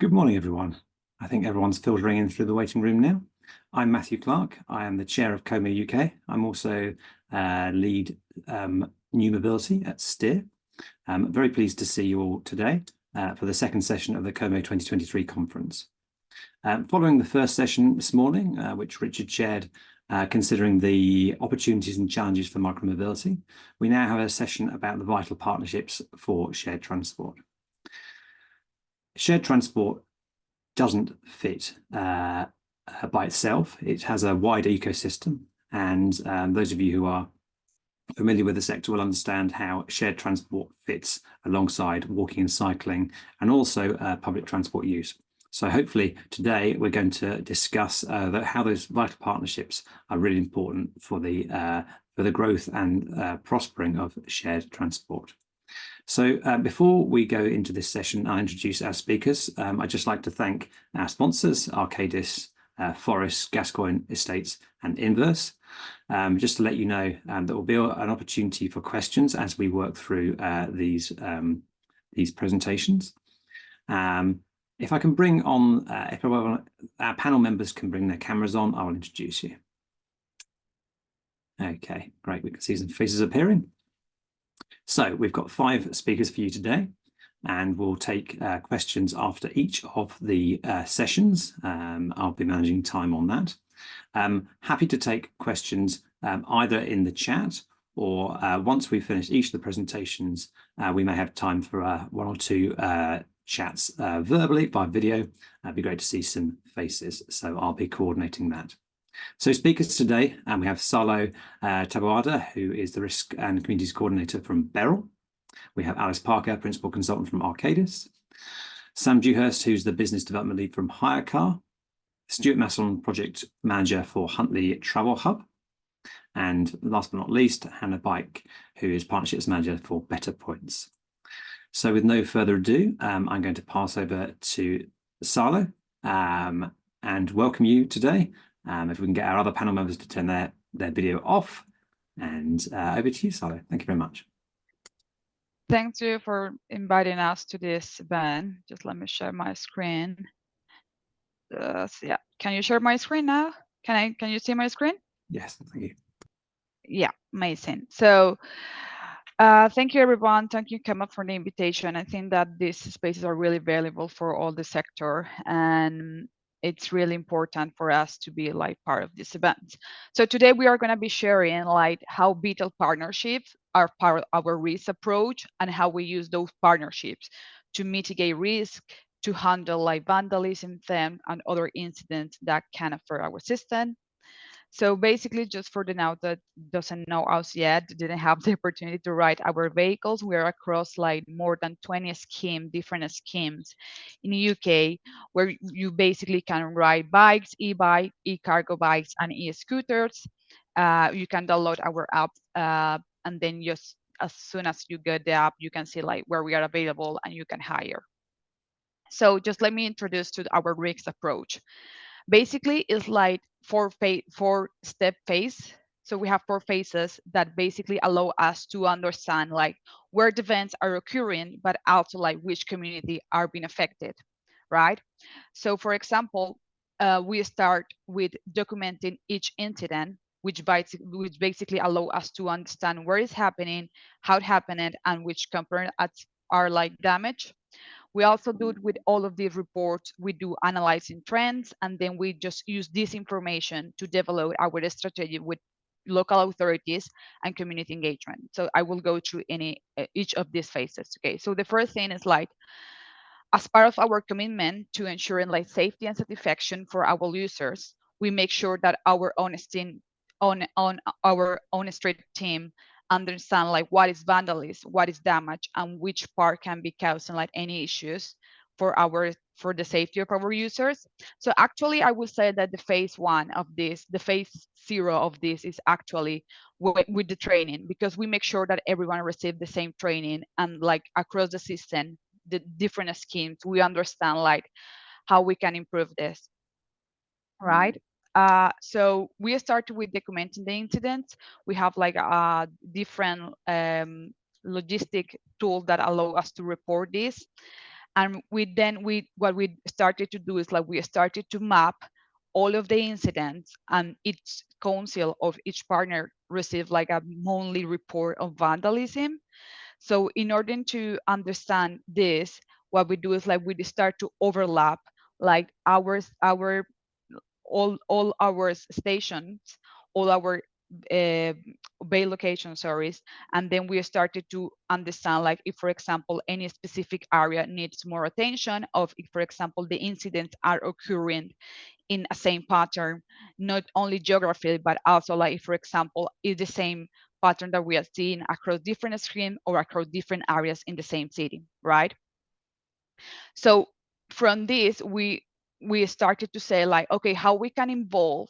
Good morning, everyone. I think everyone's filtering in through the waiting room now. I'm Matthew Clark. I am the chair of Como UK. I'm also lead new mobility at Steer. I'm very pleased to see you all today for the second session of the Como 2023 conference. Following the first session this morning, which Richard chaired, considering the opportunities and challenges for micromobility, we now have a session about the vital partnerships for shared transport. Shared transport doesn't fit by itself. It has a wide ecosystem, and those of you who are familiar with the sector will understand how shared transport fits alongside walking and cycling, and also public transport use. So hopefully today we're going to discuss how those vital partnerships are really important for the growth and prospering of shared transport. So before we go into this session, I'll introduce our speakers. I'd just like to thank our sponsors, Arcadis, Forest, Gascoigne Estates and Inverse. Just to let you know, there will be an opportunity for questions as we work through these presentations. If I can bring on, if our panel members can bring their cameras on, I will introduce you. Okay, great. We can see some faces appearing. So we've got 5 speakers for you today, and we'll take questions after each of the sessions. I'll be managing time on that. Happy to take questions either in the chat or once we've finished each of the presentations, we may have time for 1 or 2 chats verbally by video. It'd be great to see some faces, so I'll be coordinating that. So speakers today, we have Salo Taboada, who is the Risk and Communities Coordinator from Beryl. We have Alice Parker, Principal Consultant from Arcadis. Sam Dewhurst, who's the Business Development Lead from HiyaCar. Stuart Masson, Project Manager for Huntley Travel Hub. And last but not least, Hannah Bike, who is Partnerships Manager for BetterPoints. So with no further ado, I'm going to pass over to Salo and welcome you today. If we can get our other panel members to turn their video off, and over to you, Salo. Thank you very much. Thank you for inviting us to this event. Just let me share my screen. Yeah, can you share my screen now? Can you see my screen? Yes, thank you. Yeah, amazing. So thank you, everyone. Thank you, Kema, for the invitation. I think that these spaces are really valuable for all the sector, and it's really important for us to be like part of this event. So today we are going to be sharing like how vital partnerships are part of our risk approach and how we use those partnerships to mitigate risk, to handle like vandalism, theft, and other incidents that can affect our system. So basically, just for the now that doesn't know us yet, didn't have the opportunity to ride our vehicles, we are across like more than 20 different schemes in the UK, where you basically can ride bikes, e-bike, e-cargo bikes, and e-scooters. You can download our app, and then just as soon as you get the app, you can see like where we are available and you can hire. So just let me introduce to our risk approach. Basically, it's like 4-step phase. So we have 4 phases that basically allow us to understand like where the events are occurring, but also like which community are being affected, right? So for example, we start with documenting each incident, which basically allow us to understand where it's happening, how it happened, and which components are like damaged. We also do it with all of these reports. We do analyzing trends, and then we just use this information to develop our strategy with local authorities and community engagement. So I will go through each of these phases. Okay, so the first thing is like, as part of our commitment to ensuring like safety and satisfaction for our users, we make sure that our own street team understand like what is vandalism, what is damage, and which part can be causing like any issues for the safety of our users. So actually, I would say that the phase 1 of this, the phase 0 of this, is actually with the training, because we make sure that everyone receives the same training, and like across the system, the different schemes, we understand like how we can improve this, right? So we started with documenting the incidents. We have like a different logistic tool that allow us to report this. And we what we started to do is like we started to map all of the incidents, and each council of each partner received like a monthly report of vandalism. So in order to understand this, what we do is like we start to overlap like our all our stations, all our uh, bay location, sorry, and then we started to understand like if, for example, any specific area needs more attention, of if, for example, the incidents are occurring in a same pattern, not only geography, but also like, for example, is the same pattern that we are seeing across different streams or across different areas in the same city, right? So from this, we started to say like, okay, how we can involve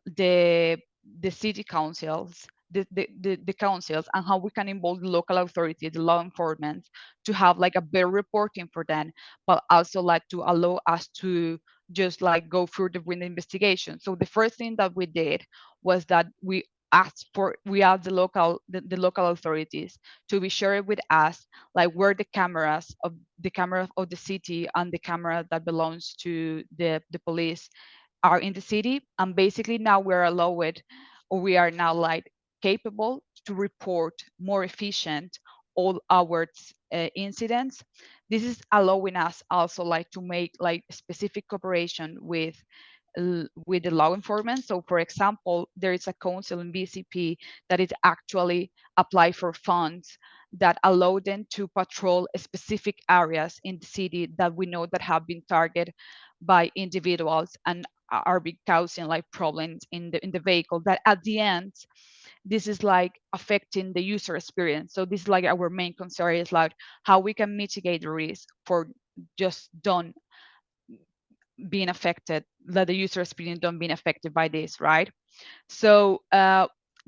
the the city councils, the councils, and how we can involve the local authorities, the law enforcement, to have like a better reporting for them, but also like to allow us to just like go further with the investigation. So the first thing that we did was that we asked the local authorities to be shared with us like where the cameras of the city and the camera that belongs to the police are in the city. And basically now we're allowed, or we are now like capable to report more efficient all our incidents. This is allowing us also like to make like specific cooperation with the law enforcement. So for example, there is a council in BCP that is actually apply for funds that allow them to patrol specific areas in the city that we know that have been targeted by individuals and are be causing like problems in the vehicle, that at the end this is like affecting the user experience. So this is like our main concern, is like how we can mitigate the risk for just don't being affected, that the user experience don't being affected by this, right? So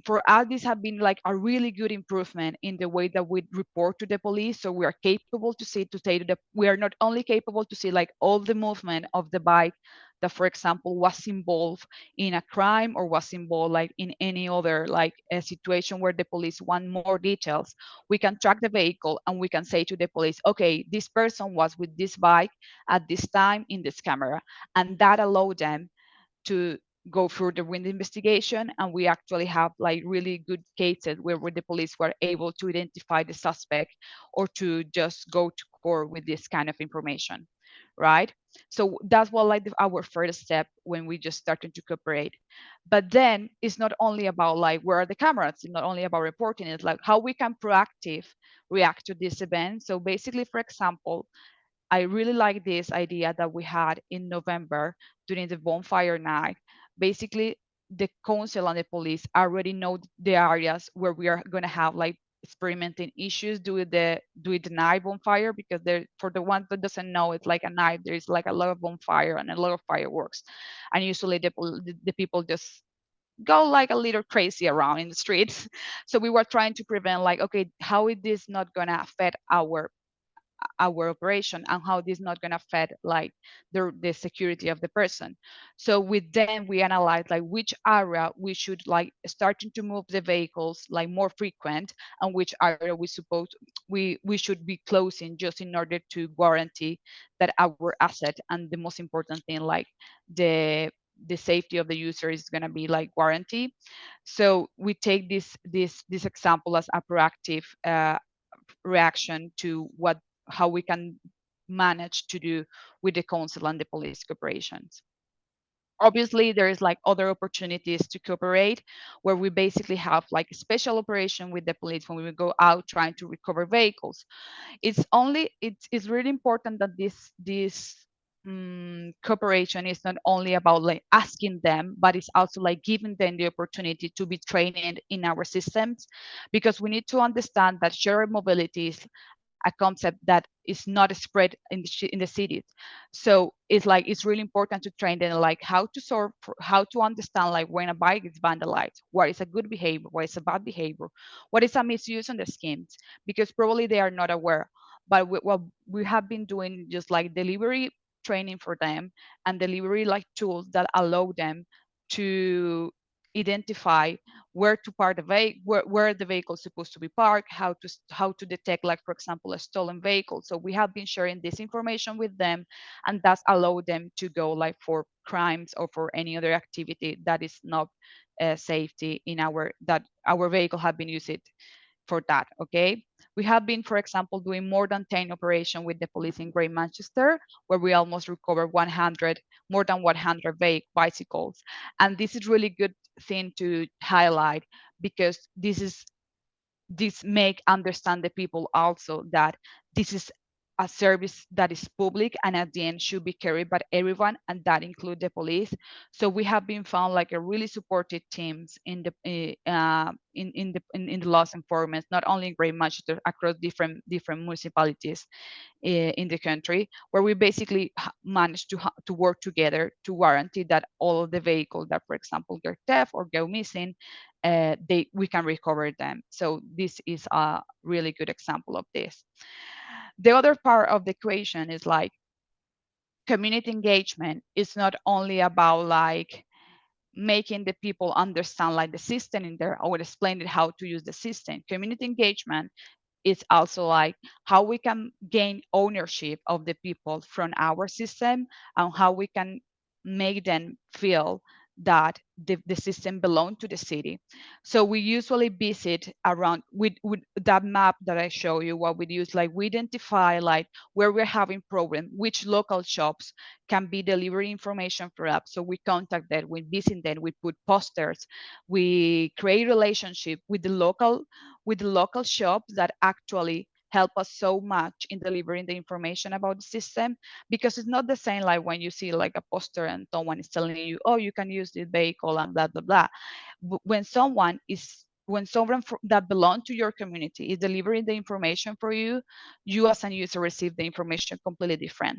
for us, this have been like a really good improvement in the way that we report to the police. So we are capable to see, to say to the, we are not only capable to see like all the movement of the bike that, for example, was involved in a crime or was involved like in any other like a situation where the police want more details. We can track the vehicle and we can say to the police, okay, this person was with this bike at this time in this camera, and that allow them to go further with the investigation. And we actually have like really good cases where the police were able to identify the suspect or to just go to court with this kind of information, right? So that's what like our first step when we just started to cooperate. But then it's not only about like where are the cameras, it's not only about reporting, it's like how we can proactive react to this event. So basically, for example, I really like this idea that we had in November during the bonfire night. Basically, the council and the police already know the areas where we are going to have like experimenting issues during the night bonfire, because there, for the ones that doesn't know, it's like a night, there's like a lot of bonfire and a lot of fireworks, and usually the people just go like a little crazy around in the streets. So we were trying to prevent like, okay, how is this not going to affect our operation, and how this is not going to affect like the security of the person. So with them we analyze like which area we should like starting to move the vehicles like more frequent, and which area we should be closing, just in order to guarantee that our asset, and the most important thing, like the the safety of the user is going to be like guarantee. So we take this example as a proactive reaction to what how we can manage to do with the council and the police cooperations. Obviously, there is like other opportunities to cooperate, where we basically have like a special operation with the police when we go out trying to recover vehicles. It's really important that this cooperation is not only about like asking them, but it's also like giving them the opportunity to be trained in our systems, because we need to understand that shared mobility is a concept that is not spread in the cities. So it's like it's really important to train them like how to sort, how to understand like when a bike is vandalized, what is a good behavior, what is a bad behavior, what is a misuse on the schemes, because probably they are not aware. But what we have been doing, just like delivery training for them, and delivery like tools that allow them to identify where to park the vehicle, where the vehicle is supposed to be parked, how to detect, like for example, a stolen vehicle. So we have been sharing this information with them, and that's allowed them to go like for crimes or for any other activity that is not safety in our vehicle have been used for that. Okay, we have been, for example, doing more than 10 operation with the police in Great Manchester, where we almost recovered more than 100 bicycles. And this is really good thing to highlight, because this make understand the people also that this is a service that is public and at the end should be carried by everyone, and that include the police. So we have been found like a really supported teams in the in the laws enforcement, not only in Great Manchester, across different municipalities in the country, where we basically managed to work together to guarantee that all of the vehicles that, for example, get theft or go missing, we can recover them. So this is a really good example of this. The other part of the equation is like community engagement. It's not only about like making the people understand like the system in there or explaining how to use the system. Community engagement is also like how we can gain ownership of the people from our system, and how we can make them feel that the system belong to the city. So we usually visit around with that map that I show you. What we use, like we identify like where we're having problem, which local shops can be delivering information for us. So we contact them, we visit them, we put posters, we create relationship with the local shops that actually help us so much in delivering the information about the system. Because it's not the same like when you see like a poster and someone is telling you, oh, you can use this vehicle and blah blah blah. When someone that belongs to your community is delivering the information for you, you as a user receive the information completely different.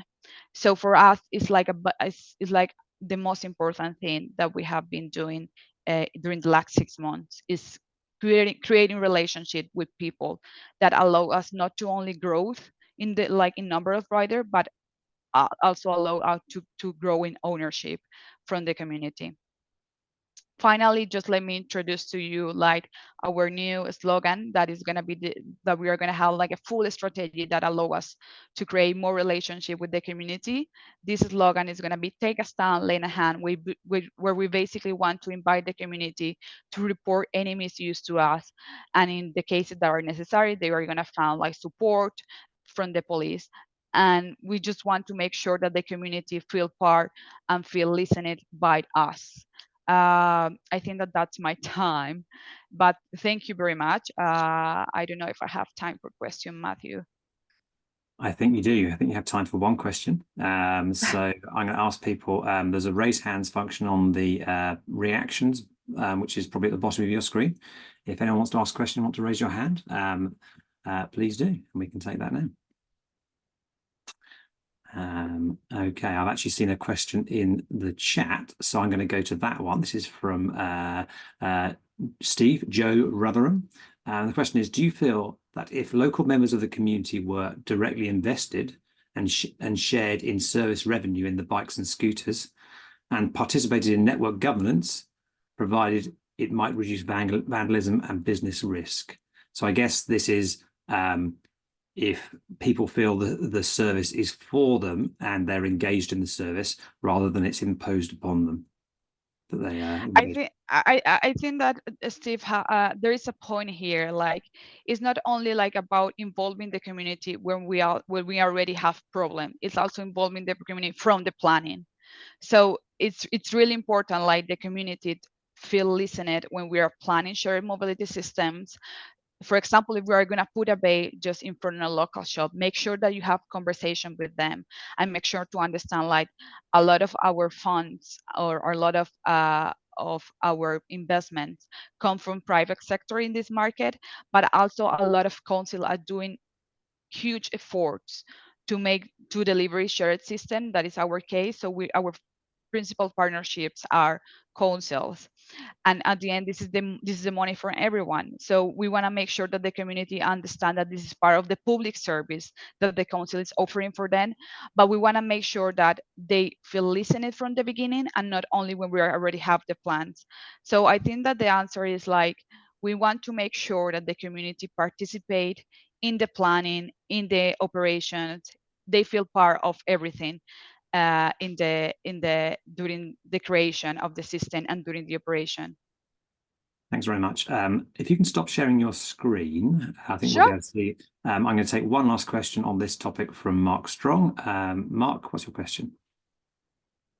So for us, it's like the most important thing that we have been doing during the last 6 months is creating relationship with people that allow us not to only growth in the like in number of rider, but also allow us to grow in ownership from the community. Finally, just let me introduce to you like our new slogan that is going to be that we are going to have like a full strategy that allow us to create more relationship with the community. This slogan is going to be take a stand, lend a hand, where we basically want to invite the community to report any misuse to us, and in the cases that are necessary, they are going to find like support from the police. And we just want to make sure that the community feel part and feel listened by us. I think that that's my time, but thank you very much. I don't know if I have time for question, Matthew. I think you do. I think you have time for one question. So I'm going to ask people, there's a raise hands function on the reactions, which is probably at the bottom of your screen. If anyone wants to ask a question, want to raise your hand, please do, and we can take that now. Okay, I've actually seen a question in the chat, so I'm going to go to that one. This is from Steve Joe Rotherham. The question is, do you feel that if local members of the community were directly invested and shared in service revenue in the bikes and scooters and participated in network governance, provided it might reduce vandalism and business risk? So I guess this is if people feel that the service is for them and they're engaged in the service rather than it's imposed upon them. That they I think that Steve, there is a point here. Like, it's not only like about involving the community when we already have problem. It's also involving the community from the planning. So it's really important, like the community feel listened when we are planning shared mobility systems. For example, if we are going to put a bay just in front of a local shop, make sure that you have conversation with them and make sure to understand like a lot of our funds or a lot of our investments come from private sector in this market, but also a lot of council are doing huge efforts to deliver shared system. That is our case. So our principal partnerships are councils. And at the end, this is the money for everyone. So we want to make sure that the community understand that this is part of the public service that the council is offering for them. But we want to make sure that they feel listened from the beginning, and not only when we already have the plans. So I think that the answer is like, we want to make sure that the community participate in the planning, in the operations. They feel part of everything during the creation of the system and during the operation. Thanks very much. If you can stop sharing your screen, I think Sure. we'll be able to see. I'm going to take one last question on this topic from Mark Strong. Mark, what's your question?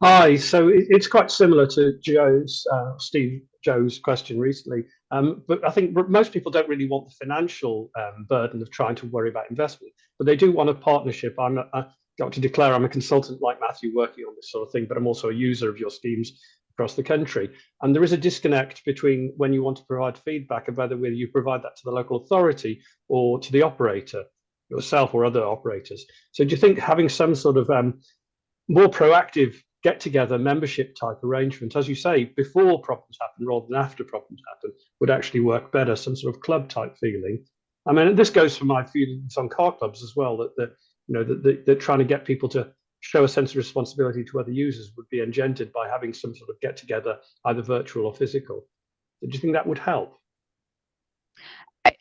Hi, so it's quite similar to Joe's question recently, but I think most people don't really want the financial burden of trying to worry about investment, but they do want a partnership. I got to declare I'm a consultant like Matthew working on this sort of thing, but I'm also a user of your schemes across the country. And there is a disconnect between when you want to provide feedback about whether you provide that to the local authority or to the operator, yourself or other operators. So do you think having some sort of more proactive get-together membership type arrangement, as you say, before problems happen rather than after problems happen, would actually work better, some sort of club type feeling? I mean, this goes for my feelings on car clubs as well, that trying to get people to show a sense of responsibility to other users would be engendered by having some sort of get-together, either virtual or physical. Do you think that would help?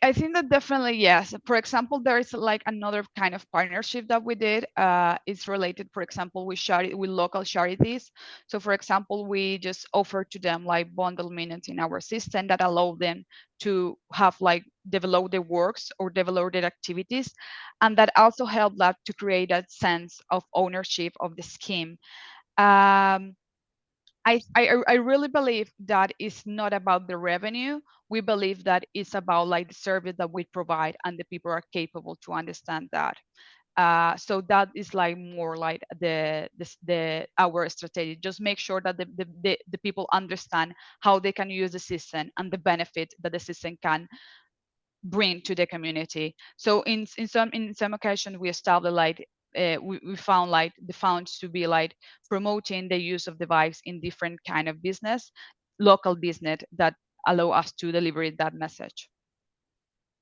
I think that definitely yes. For example, there is like another kind of partnership that we did. It's related, for example, with local charities. So, for example, we just offer to them like bundle minutes in our system that allow them to have like develop their works or develop their activities, and that also help that to create that sense of ownership of the scheme. I really believe that it's not about the revenue. We believe that it's about like the service that we provide, and the people are capable to understand that. So that is like more like our strategy. Just make sure that the people understand how they can use the system and the benefit that the system can bring to the community. So in some occasions we established like we found like the funds to be like promoting the use of device in different kind of business, local business that allow us to deliver that message.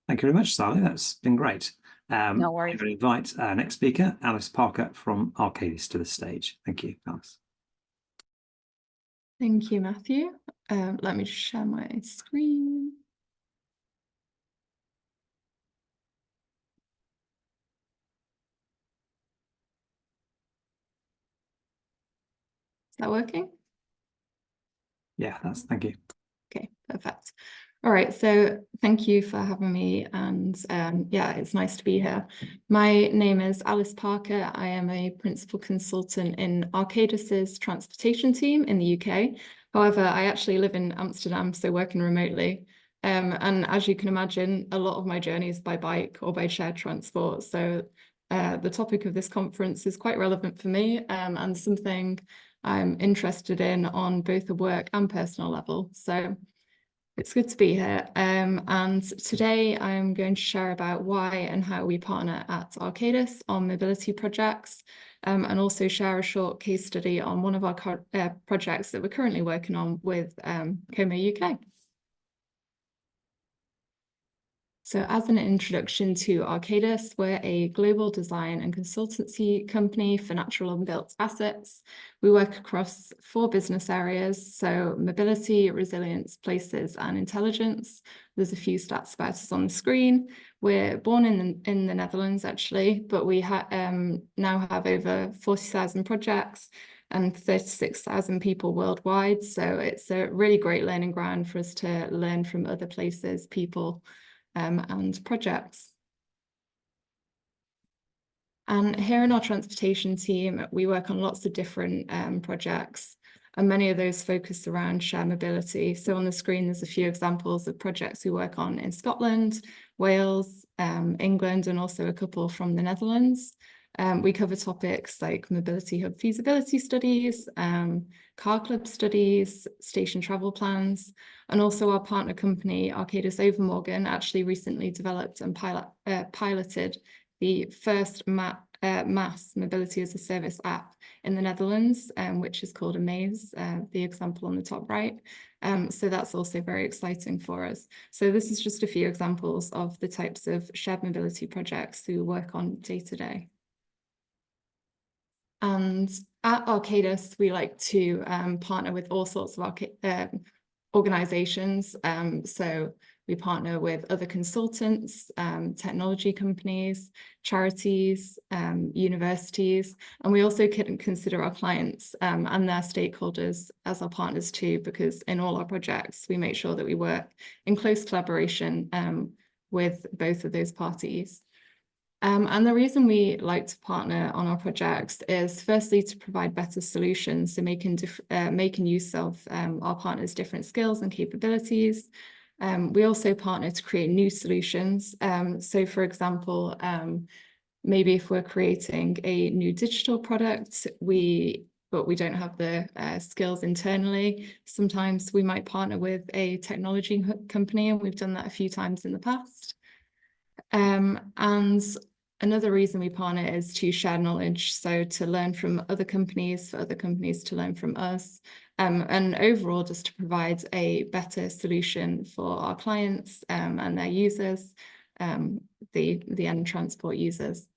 Thank you very much, Salo. That's been great. No worries. I'm going to invite our next speaker, Alice Parker from Arcadis, to the stage. Thank you, Alice. Thank you, Matthew. Let me just share my screen. Is that working? Yeah, thank you. Okay, perfect. All right, so thank you for having me, and yeah, it's nice to be here. My name is Alice Parker. I am a principal consultant in Arcadis's transportation team in the UK. However, I actually live in Amsterdam, so working remotely. And as you can imagine, a lot of my journey is by bike or by shared transport. So the topic of this conference is quite relevant for me, and something I'm interested in on both a work and personal level. So it's good to be here. And today I'm going to share about why and how we partner at Arcadis on mobility projects, and also share a short case study on one of our projects that we're currently working on with Como UK. So as an introduction to Arcadis, we're a global design and consultancy company for natural unbuilt assets. We work across 4 business areas, so mobility, resilience, places, and intelligence. There's a few stats about us on the screen. We're born in the Netherlands, actually, but we now have over 40,000 projects and 36,000 people worldwide. So it's a really great learning ground for us to learn from other places, people, and projects. And here in our transportation team, we work on lots of different projects, and many of those focus around shared mobility. So on the screen, there's a few examples of projects we work on in Scotland, Wales, England, and also a couple from the Netherlands. We cover topics like mobility hub feasibility studies, car club studies, station travel plans, and also our partner company, Arcadis Overmorgan, actually recently developed and piloted the first MaaS, Mobility as a Service app in the Netherlands, which is called Amaze, the example on the top right. So that's also very exciting for us. So this is just a few examples of the types of shared mobility projects we work on day to day. And at Arcadis, we like to partner with all sorts of organizations. So we partner with other consultants, technology companies, charities, universities, and we also can consider our clients and their stakeholders as our partners too, because in all our projects, we make sure that we work in close collaboration with both of those parties. And the reason we like to partner on our projects is firstly to provide better solutions, so making use of our partners' different skills and capabilities. We also partner to create new solutions. So for example, maybe if we're creating a new digital product, but we don't have the skills internally, sometimes we might partner with a technology company, and we've done that a few times in the past. And another reason we partner is to share knowledge, so to learn from other companies, for other companies to learn from us, and overall just to provide a better solution for our clients and their users, the end transport users.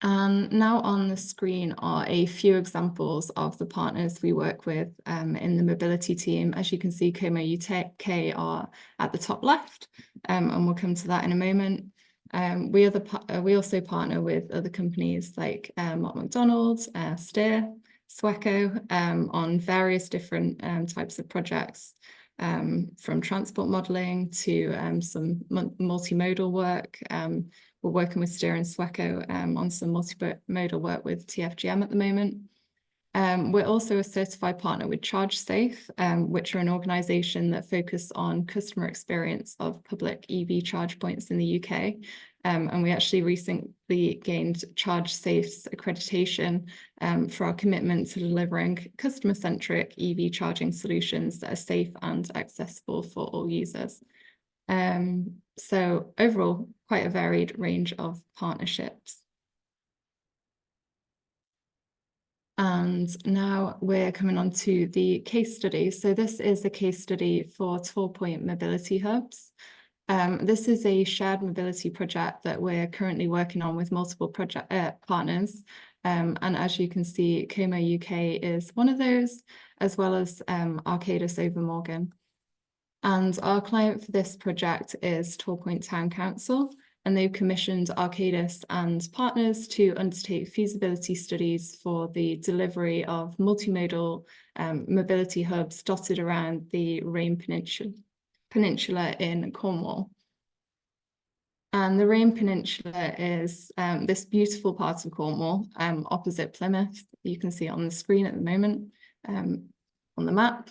Now on the screen are a few examples of the partners we work with in the mobility team. As you can see, Como UK are at the top left, and we'll come to that in a moment. We also partner with other companies like Mott MacDonald, Steer, Sweco on various different types of projects, from transport modelling to some multimodal work. We're working with Stuart and Sweco on some multimodal work with TFGM at the moment. We're also a certified partner with ChargeSafe, which are an organisation that focus on customer experience of public EV charge points in the UK. And we actually recently gained ChargeSafe's accreditation for our commitment to delivering customer-centric EV charging solutions that are safe and accessible for all users. So overall, quite a varied range of partnerships. And now we're coming on to the case study. So this is a case study for Point mobility hubs. This is a shared mobility project that we're currently working on with multiple project partners. And as you can see, Como UK is one of those, as well as Arcadis over Morgan. And our client for this project is Point Town Council, and they've commissioned Arcadis and partners to undertake feasibility studies for the delivery of multimodal mobility hubs dotted around the Rhine Peninsula in Cornwall. And the Rhine Peninsula is this beautiful part of Cornwall opposite Plymouth. You can see it on the screen at the moment on the map.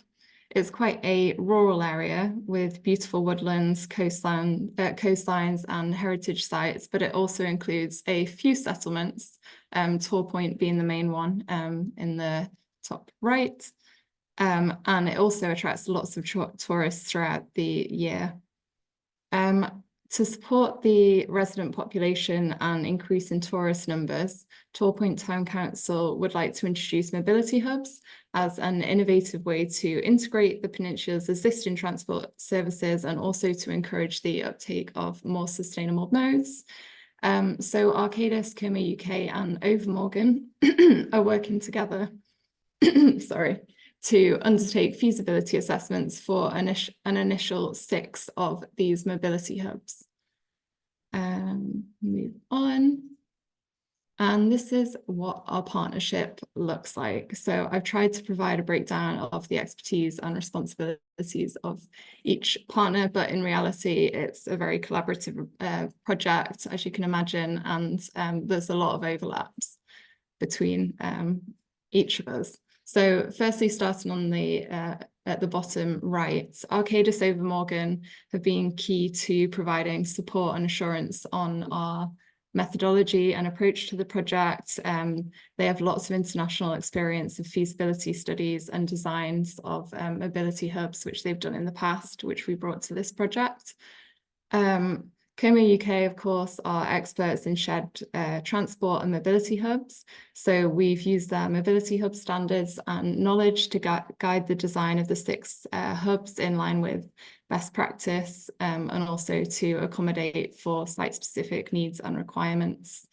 It's quite a rural area with beautiful woodlands, coastlines and heritage sites, but it also includes a few settlements, Point being the main one in the top right. And it also attracts lots of tourists throughout the year. To support the resident population and increase in tourist numbers, Point Town Council would like to introduce mobility hubs as an innovative way to integrate the peninsula's existing transport services and also to encourage the uptake of more sustainable modes. So Arcadis, Como UK and Over Morgan are working together to undertake feasibility assessments for an initial 6 of these mobility hubs. Move on. And this is what our partnership looks like. So I've tried to provide a breakdown of the expertise and responsibilities of each partner, but in reality, it's a very collaborative project, as you can imagine, and there's a lot of overlaps between each of us. So firstly, starting on the at the bottom right, Arcadis over Morgan have been key to providing support and assurance on our methodology and approach to the project. They have lots of international experience of feasibility studies and designs of mobility hubs, which they've done in the past, which we brought to this project. Como UK, of course, are experts in shared transport and mobility hubs. So we've used their mobility hub standards and knowledge to guide the design of the 6 hubs in line with best practice, and also to accommodate for site-specific needs and requirements.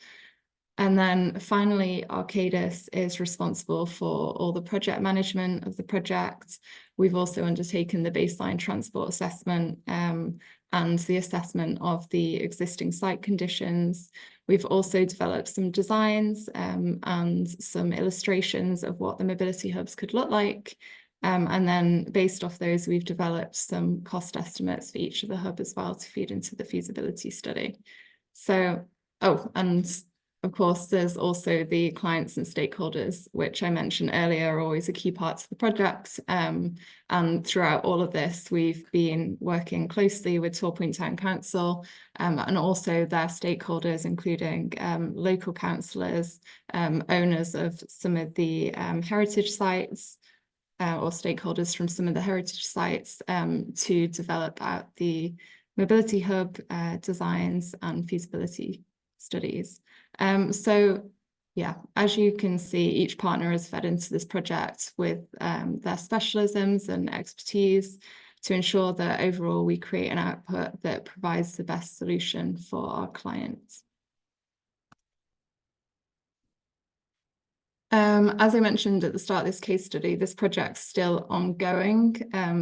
And then finally, Arcadis is responsible for all the project management of the project. We've also undertaken the baseline transport assessment and the assessment of the existing site conditions. We've also developed some designs and some illustrations of what the mobility hubs could look like. And then based off those, we've developed some cost estimates for each of the hub as well to feed into the feasibility study. So, and of course, there's also the clients and stakeholders, which I mentioned earlier, are always a key part of the project. And throughout all of this, we've been working closely with Torpoint Town Council and also their stakeholders, including local councillors, owners of some of the heritage sites, or stakeholders from some of the heritage sites, to develop out the mobility hub designs and feasibility studies. So yeah, as you can see, each partner has fed into this project with their specialisms and expertise to ensure that overall we create an output that provides the best solution for our clients. As I mentioned at the start of this case study, this project's still ongoing,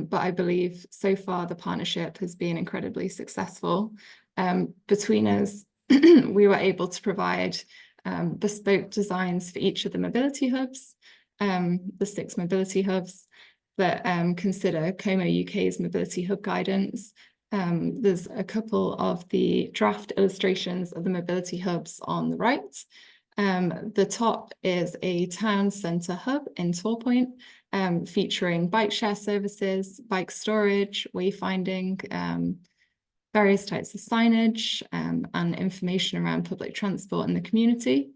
but I believe so far the partnership has been incredibly successful. Between us, we were able to provide bespoke designs for each of the mobility hubs, the 6 mobility hubs that consider Como UK's mobility hub guidance. There's a couple of the draft illustrations of the mobility hubs on the right. The top is a town centre hub in Torpoint, featuring bike share services, bike storage, wayfinding, various types of signage, and information around public transport in the community.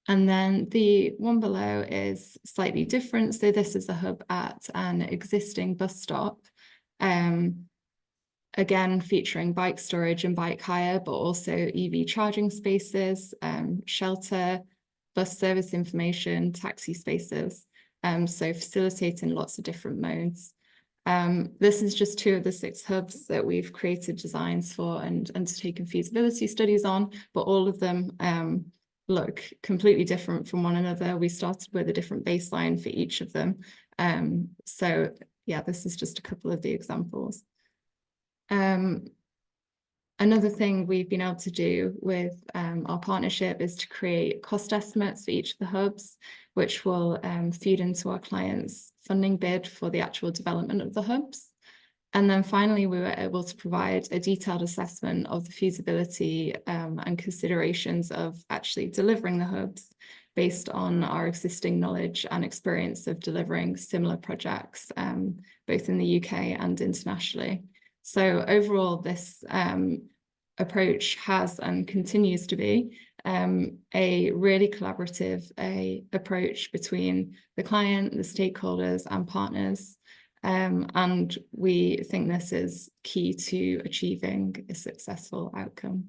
And then the one below is slightly different. So this is a hub at an existing bus stop, again, featuring bike storage and bike hire, but also EV charging spaces, shelter, bus service information, taxi spaces. So facilitating lots of different modes. This is just 2 of the 6 hubs that we've created designs for and undertaken feasibility studies on, but all of them look completely different from one another. We started with a different baseline for each of them. So yeah, this is just a couple of the examples. Another thing we've been able to do with our partnership is to create cost estimates for each of the hubs, which will feed into our clients' funding bid for the actual development of the hubs. And then finally, we were able to provide a detailed assessment of the feasibility and considerations of actually delivering the hubs based on our existing knowledge and experience of delivering similar projects, both in the UK and internationally. So overall, this approach has and continues to be a really collaborative approach between the client, the stakeholders and partners. And we think this is key to achieving a successful outcome.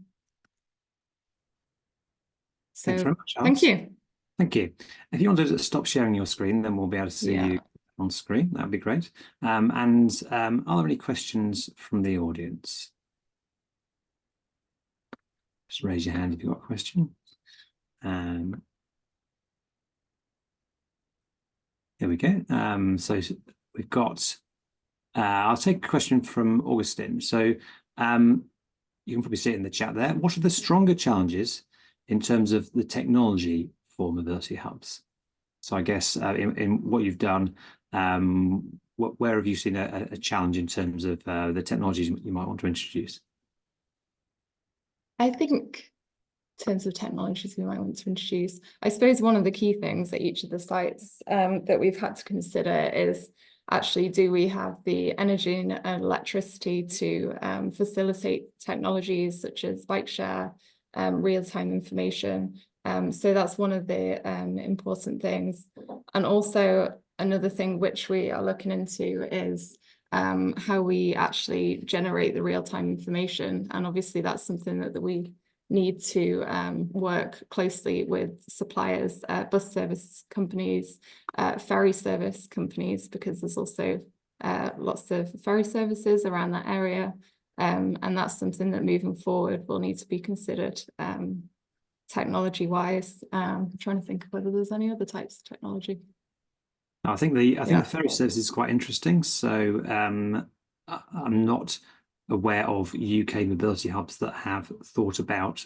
So Thanks very much, thank you. Thank you. If you want to stop sharing your screen, then we'll be able to see you on screen. That would be great. Are there any questions from the audience? Just raise your hand if you've got a question. There we go. So we've got, I'll take a question from Augustine. So you can probably see it in the chat there. What are the stronger challenges in terms of the technology for mobility hubs? So I guess in what you've done, where have you seen a challenge in terms of the technologies you might want to introduce? I think in terms of technologies we might want to introduce, I suppose one of the key things at each of the sites that we've had to consider is actually, do we have the energy and electricity to facilitate technologies such as bike share, real-time information? So that's one of the important things. And also another thing which we are looking into is how we actually generate the real-time information. And obviously that's something that we need to work closely with suppliers, bus service companies, ferry service companies, because there's also lots of ferry services around that area. And that's something that moving forward will need to be considered technology-wise. I'm trying to think of whether there's any other types of technology. I think the ferry service is quite interesting. So I'm not aware of UK mobility hubs that have thought about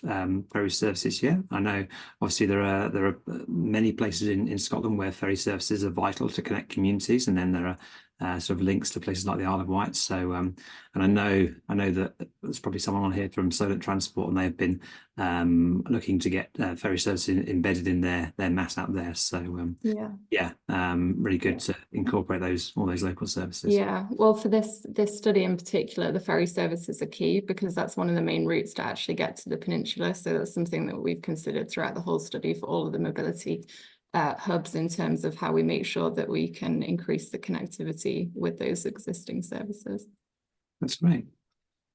ferry services yet. I know obviously there are many places in Scotland where ferry services are vital to connect communities, and then there are sort of links to places like the Isle of Wight. So and I know that there's probably someone on here from Solent Transport, and they've been looking to get ferry services embedded in their mass out there. So really good to incorporate all those local services. Yeah, well, for this study in particular, the ferry services are key, because that's one of the main routes to actually get to the peninsula. So that's something that we've considered throughout the whole study for all of the mobility hubs, in terms of how we make sure that we can increase the connectivity with those existing services. That's great.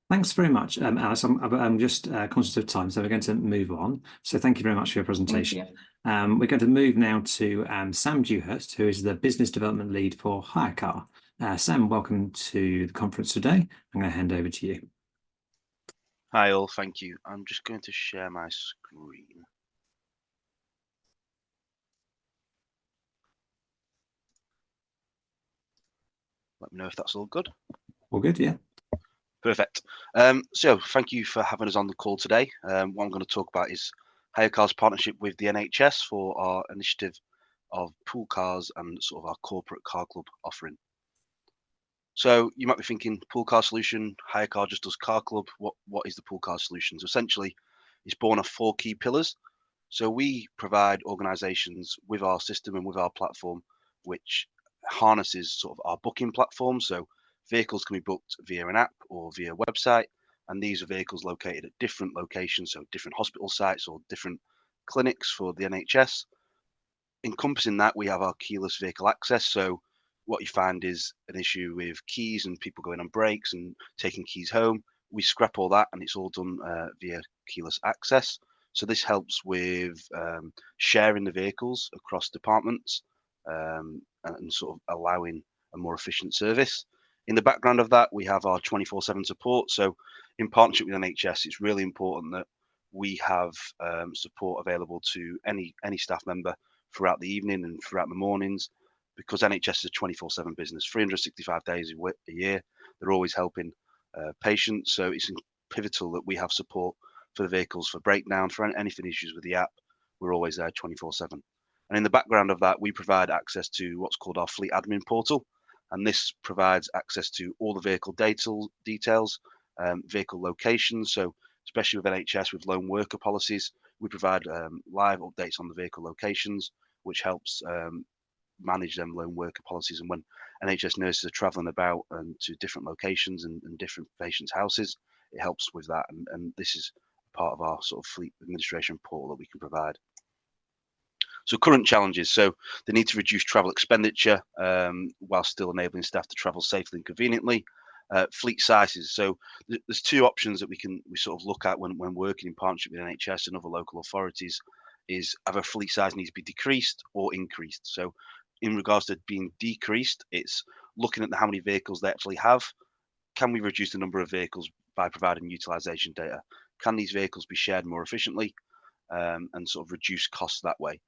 Thanks very much, Alice. I'm just conscious of time, so we're going to move on. So thank you very much for your presentation. We're going to move now to Sam Dewhurst, who is the Business Development Lead for HiyaCar. Sam, welcome to the conference today. I'm going to hand over to you. Hi all, thank you. I'm just going to share my screen. Let me know if that's all good. All good, yeah. Perfect. So thank you for having us on the call today. What I'm going to talk about is HiyaCar's partnership with the NHS for our initiative of pool cars and sort of our corporate car club offering. So you might be thinking, pool car solution, HiyaCar just does car club. What is the pool car solution? So essentially, it's born of 4 key pillars. So we provide organisations with our system and with our platform, which harnesses sort of our booking platform. So vehicles can be booked via an app or via a website, and these are vehicles located at different locations, so different hospital sites or different clinics for the NHS. Encompassing that, we have our keyless vehicle access. So what you find is an issue with keys and people going on breaks and taking keys home. We scrap all that, and it's all done via keyless access. So this helps with sharing the vehicles across departments and sort of allowing a more efficient service. In the background of that, we have our 24/7 support. So in partnership with NHS, it's really important that we have support available to any staff member throughout the evening and throughout the mornings, because NHS is a 24/7 business, 365 days a year. They're always helping patients. So it's pivotal that we have support for the vehicles, for breakdown, for anything issues with the app. We're always there 24/7. And in the background of that, we provide access to what's called our fleet admin portal. And this provides access to all the vehicle details, vehicle locations. So especially with NHS, with lone worker policies, we provide live updates on the vehicle locations, which helps manage them lone worker policies. And when NHS nurses are traveling about and to different locations and different patients' houses, it helps with that. And this is part of our sort of fleet administration portal that we can provide. So current challenges. So they need to reduce travel expenditure while still enabling staff to travel safely and conveniently. Fleet sizes. So there's 2 options that we sort of look at when working in partnership with NHS and other local authorities, is either fleet size needs to be decreased or increased. So in regards to being decreased, it's looking at how many vehicles they actually have. Can we reduce the number of vehicles by providing utilization data? Can these vehicles be shared more efficiently and sort of reduce costs that way?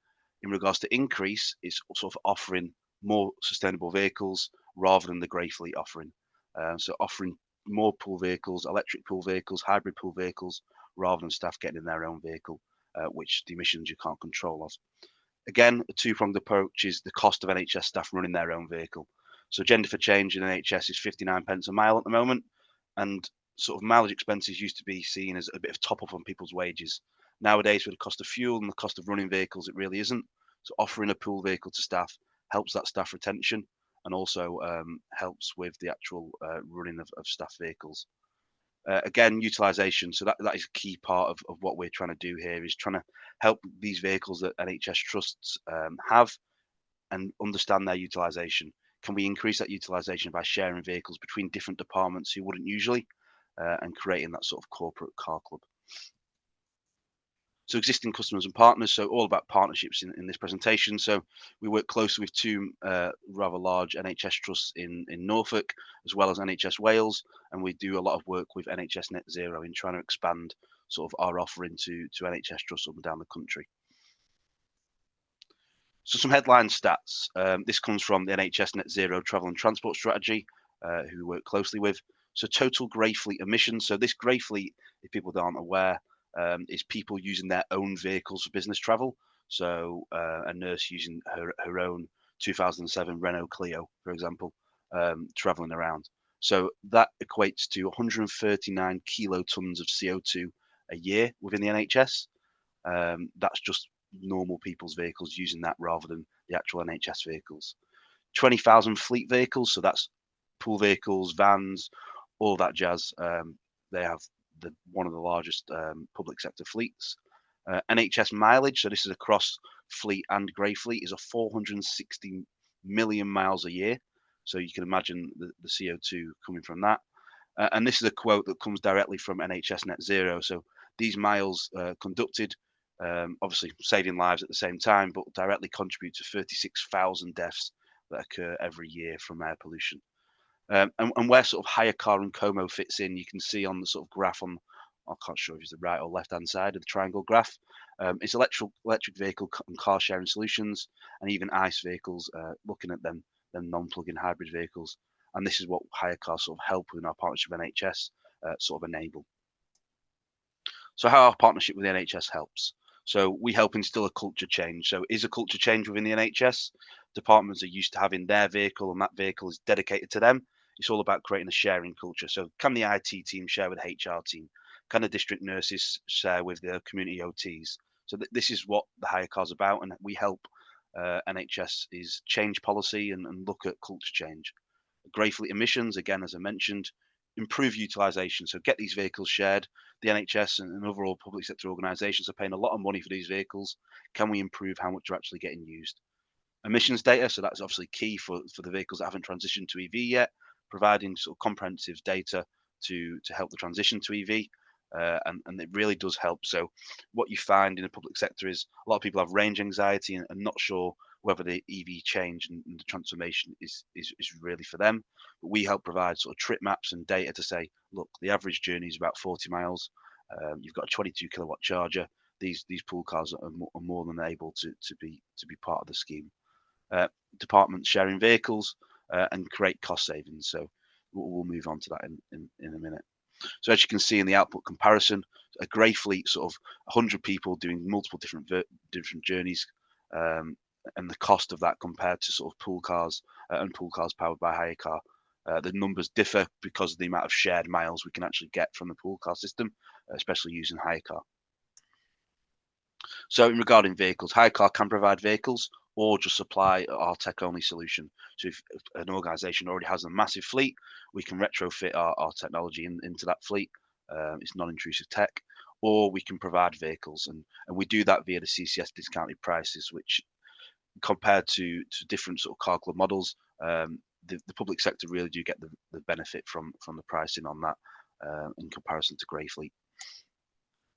In regards to increase, it's sort of offering more sustainable vehicles rather than the grey fleet offering. So offering more pool vehicles, electric pool vehicles, hybrid pool vehicles, rather than staff getting in their own vehicle, which the emissions you can't control of. Again, a 2-pronged approach is the cost of NHS staff running their own vehicle. So Gender for Change in NHS is 59 pence a mile at the moment, and sort of mileage expenses used to be seen as a bit of top up on people's wages. Nowadays, with the cost of fuel and the cost of running vehicles, it really isn't. So offering a pool vehicle to staff helps that staff retention, and also helps with the actual running of staff vehicles. Again, utilization. So that is a key part of what we're trying to do here, is trying to help these vehicles that NHS trusts have and understand their utilization. can we increase that utilization by sharing vehicles between different departments who wouldn't usually, and creating that sort of corporate car club. So existing customers and partners, so all about partnerships in this presentation. So we work closely with two rather large NHS trusts in Norfolk, as well as NHS Wales, and we do a lot of work with NHS Net Zero in trying to expand sort of our offering to NHS trusts up and down the country. So some headline stats. This comes from the NHS Net Zero Travel and Transport Strategy, who we work closely with. So total grey fleet emissions. So this grey fleet, if people aren't aware, is people using their own vehicles for business travel. So a nurse using her own 2007 Renault Clio, for example, traveling around. So that equates to 139 kilotons of CO2 a year within the NHS. That's just normal people's vehicles using that rather than the actual NHS vehicles. 20,000 fleet vehicles, so that's pool vehicles, vans, all that jazz. They have one of the largest public sector fleets. NHS mileage, so this is across fleet and grey fleet, is a 460 million miles a year. So you can imagine the CO2 coming from that. And this is a quote that comes directly from NHS Net Zero. So these miles conducted, obviously saving lives at the same time, but directly contribute to 36,000 deaths that occur every year from air pollution. And where sort of HiyaCar and Como fits in, you can see on the sort of graph on, I can't sure if it's the right or left hand side of the triangle graph. It's electric vehicle and car sharing solutions, and even ICE vehicles, looking at them non-plug-in hybrid vehicles. And this is what HiyaCar sort of help in our partnership with NHS sort of enable. So how our partnership with the NHS helps. So we help instill a culture change. So is a culture change within the NHS? Departments are used to having their vehicle and that vehicle is dedicated to them. It's all about creating a sharing culture. So can the IT team share with the HR team? Can the district nurses share with the community OTs? So this is what the HiyaCar is about, and we help NHS is change policy and look at culture change. Grey fleet emissions, again, as I mentioned, improve utilisation. So get these vehicles shared. The NHS and overall public sector organisations are paying a lot of money for these vehicles. Can we improve how much are actually getting used? Emissions data, so that's obviously key for the vehicles that haven't transitioned to EV yet, providing sort of comprehensive data to help the transition to EV, and it really does help. So what you find in the public sector is a lot of people have range anxiety and not sure whether the EV change and the transformation is really for them. But we help provide sort of trip maps and data to say, look, the average journey is about 40 miles. You've got a 22 kilowatt charger. These pool cars are more than able to be part of the scheme. Departments sharing vehicles and create cost savings. So we'll move on to that in a minute. So as you can see in the output comparison, a grey fleet, sort of 100 people doing multiple different journeys, and the cost of that compared to sort of pool cars and pool cars powered by HiyaCar. The numbers differ because of the amount of shared miles we can actually get from the pool car system, especially using HiyaCar. So in regarding vehicles, HiyaCar can provide vehicles or just supply our tech-only solution. So if an organisation already has a massive fleet, we can retrofit our technology into that fleet. It's non-intrusive tech, or we can provide vehicles, and we do that via the CCS discounted prices, which compared to different sort of car club models, the public sector really do get the benefit from the pricing on that in comparison to grey fleet.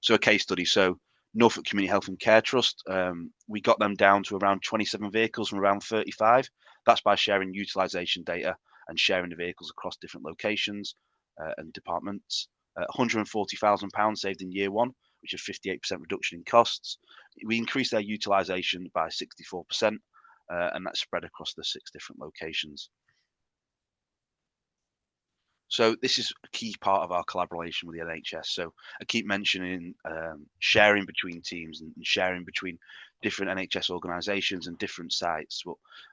So a case study. So Norfolk Community Health and Care Trust, we got them down to around 27 vehicles from around 35. That's by sharing utilisation data and sharing the vehicles across different locations and departments. £140,000 saved in year one, which is 58% reduction in costs. We increased their utilisation by 64%, and that's spread across the 6 different locations. So this is a key part of our collaboration with the NHS. So I keep mentioning sharing between teams and sharing between different NHS organisations and different sites.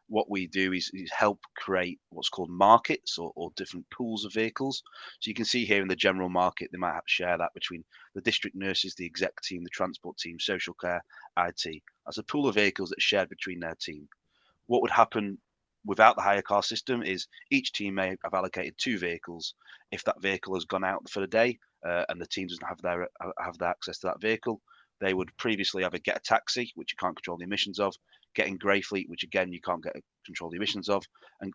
What we do is help create what's called markets or different pools of vehicles. So you can see here in the general market, they might have to share that between the district nurses, the exec team, the transport team, social care, IT. That's a pool of vehicles that's shared between their team. What would happen without the HiyaCar system is each team may have allocated 2 vehicles. If that vehicle has gone out for the day and the team doesn't have their access to that vehicle, they would previously either get a taxi, which you can't control the emissions of, get in grey fleet, which again you can't control the emissions of,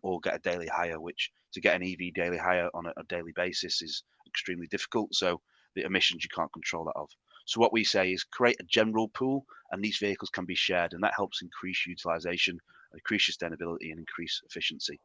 or get a daily hire, which to get an EV daily hire on a daily basis is extremely difficult. So the emissions you can't control that of. So what we say is create a general pool, and these vehicles can be shared, and that helps increase utilization, increase sustainability, and increase efficiency.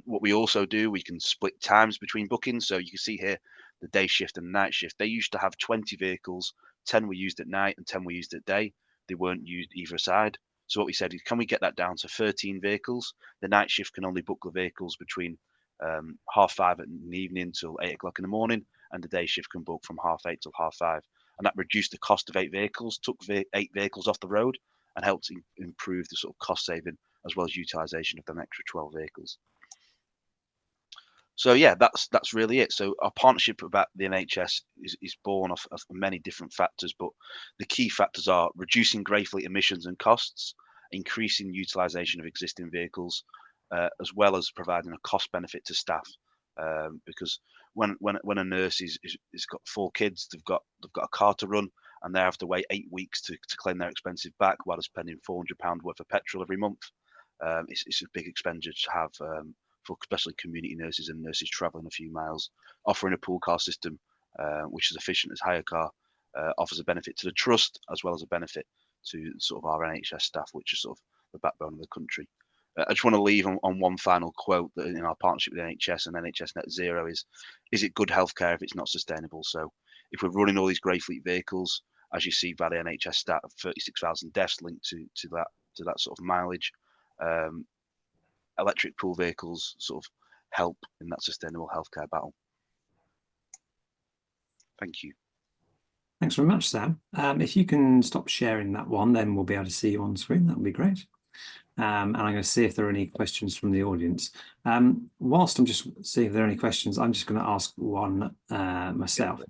What we also do, we can split times between bookings. So you can see here the day shift and night shift. They used to have 20 vehicles, 10 were used at night and 10 were used at day. They weren't used either side. So what we said is, can we get that down to 13 vehicles? The night shift can only book the vehicles between 5:30 in the evening till 8 o'clock in the morning, and the day shift can book from 8:30 till 5:30. And that reduced the cost of 8 vehicles, took 8 vehicles off the road, and helped improve the sort of cost saving as well as utilization of them extra 12 vehicles. So yeah, that's really it. So our partnership about the NHS is born of many different factors, but the key factors are reducing grey fleet emissions and costs, increasing utilisation of existing vehicles, as well as providing a cost benefit to staff. Because when a nurse is got 4 kids, they've got a car to run, and they have to wait 8 weeks to claim their expenses back while they're spending £400 worth of petrol every month. It's a big expenditure to have. For especially community nurses and nurses travelling a few miles. Offering a pool car system, which is efficient as HiyaCar, offers a benefit to the trust as well as a benefit to sort of our NHS staff, which is sort of the backbone of the country. I just want to leave on one final quote that in our partnership with NHS and NHS Net Zero is it good healthcare if it's not sustainable? So if we're running all these grey fleet vehicles, as you see by the NHS stat of 36,000 deaths linked to that sort of mileage, electric pool vehicles sort of help in that sustainable healthcare battle. Thank you. Thanks very much, Sam. If you can stop sharing that one, then we'll be able to see you on screen. That would be great. And I'm going to see if there are any questions from the audience. Whilst I'm just seeing if there are any questions, I'm just going to ask one myself.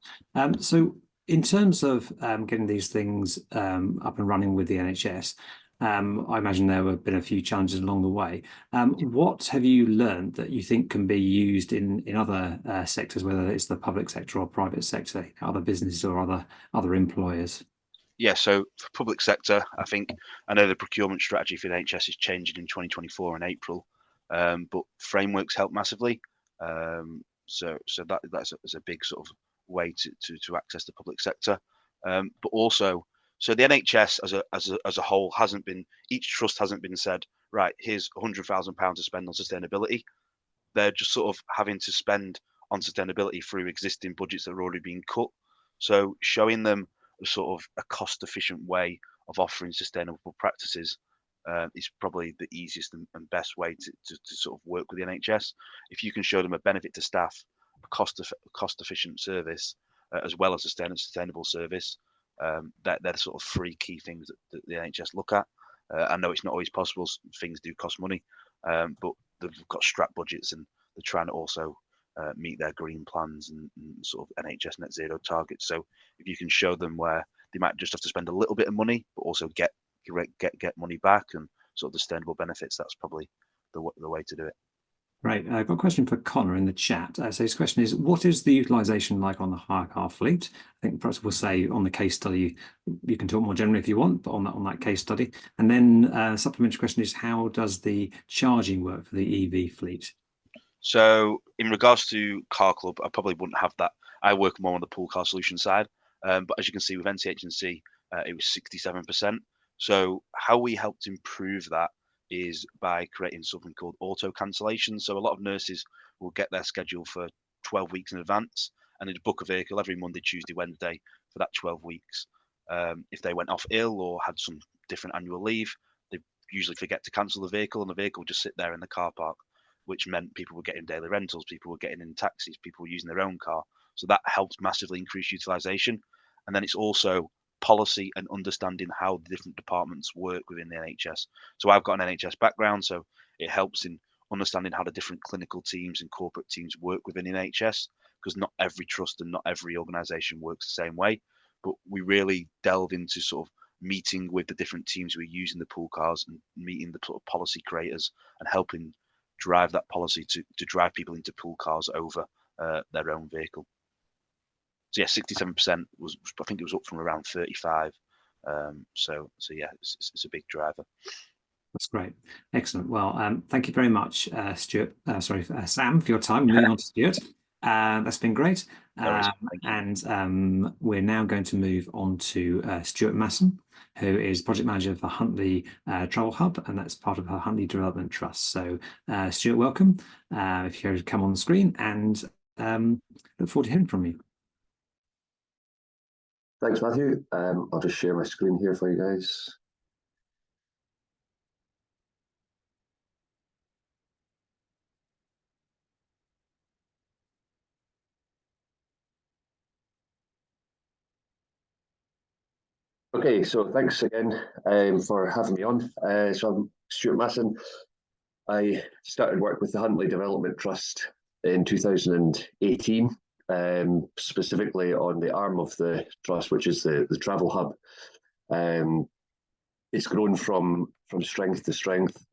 So in terms of getting these things up and running with the NHS, I imagine there have been a few challenges along the way. What have you learned that you think can be used in other sectors, whether it's the public sector or private sector, other businesses or other employers? Yeah, so for public sector, I know the procurement strategy for the NHS is changing in 2024 in April, but frameworks help massively. So that's a big sort of way to access the public sector, but also. So the NHS as a whole each trust hasn't been said, right, here's £100,000 to spend on sustainability. They're just sort of having to spend on sustainability through existing budgets that are already being cut. So showing them a sort of a cost efficient way of offering sustainable practices is probably the easiest and best way to sort of work with the NHS. If you can show them a benefit to staff, a cost efficient service, as well as a sustainable service, they're the sort of 3 key things that the NHS look at. I know it's not always possible; things do cost money, but they've got strapped budgets and they're trying to also meet their green plans and sort of NHS net zero targets. So if you can show them where they might just have to spend a little bit of money, but also get money back and sort of sustainable benefits, that's probably the way to do it. Right, I've got a question for Connor in the chat. So his question is, what is the utilisation like on the HiyaCar fleet? I think perhaps we'll say on the case study, you can talk more generally if you want, but on that case study. And then supplementary question is, how does the charging work for the EV fleet? So in regards to Car Club, I probably wouldn't have that. I work more on the pool car solution side, but as you can see with NCH&C, it was 67%. So how we helped improve that is by creating something called auto cancellation. So a lot of nurses will get their schedule for 12 weeks in advance, and they'd book a vehicle every Monday, Tuesday, Wednesday for that 12 weeks. If they went off ill or had some different annual leave, they usually forget to cancel the vehicle, and the vehicle would just sit there in the car park, which meant people were getting daily rentals, people were getting in taxis, people were using their own car. So that helped massively increase utilization. And then it's also policy and understanding how the different departments work within the NHS. So I've got an NHS background, so it helps in understanding how the different clinical teams and corporate teams work within the NHS, because not every trust and not every organisation works the same way. But we really delve into sort of meeting with the different teams who are using the pool cars and meeting the sort of policy creators and helping drive that policy to drive people into pool cars over their own vehicle. So yeah, 67% was, I think it was up from around 35. So yeah, it's a big driver. That's great. Excellent. Well, thank you very much, Stuart. Sam, for your time. Moving on to Stuart. That's been great. We're now going to move on to Stuart Masson, who is project manager for Huntley Travel Hub, and that's part of her Huntley Development Trust. So, Stuart, welcome. If you could come on the screen, and look forward to hearing from you. Thanks, Matthew. I'll just share my screen here for you guys. Okay, so thanks again for having me on. So I'm Stuart Masson. I started work with the Huntley Development Trust in 2018, specifically on the arm of the trust, which is the travel hub. It's grown from strength to strength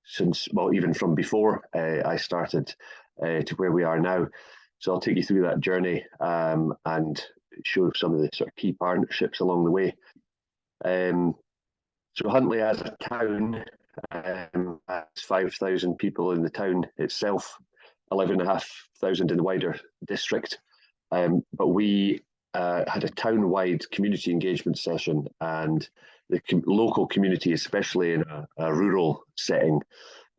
since, well, even from before I started to where we are now. So I'll take you through that journey and show some of the sort of key partnerships along the way. So Huntley as a town has 5,000 people in the town itself, 11,500 in the wider district. But we had a town-wide community engagement session, and the local community, especially in a rural setting,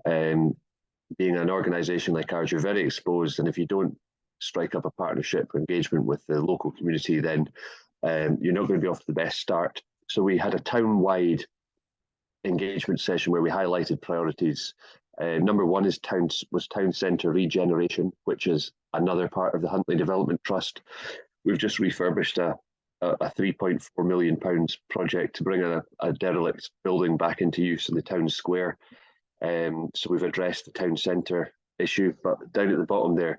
being an organisation like ours, you're very exposed, and if you don't strike up a partnership or engagement with the local community, then you're not going to be off to the best start. So we had a town-wide engagement session where we highlighted priorities. Number one was town centre regeneration, which is another part of the Huntley Development Trust. We've just refurbished a £3.4 million project to bring a derelict building back into use in the town square. So we've addressed the town centre issue, but down at the bottom there,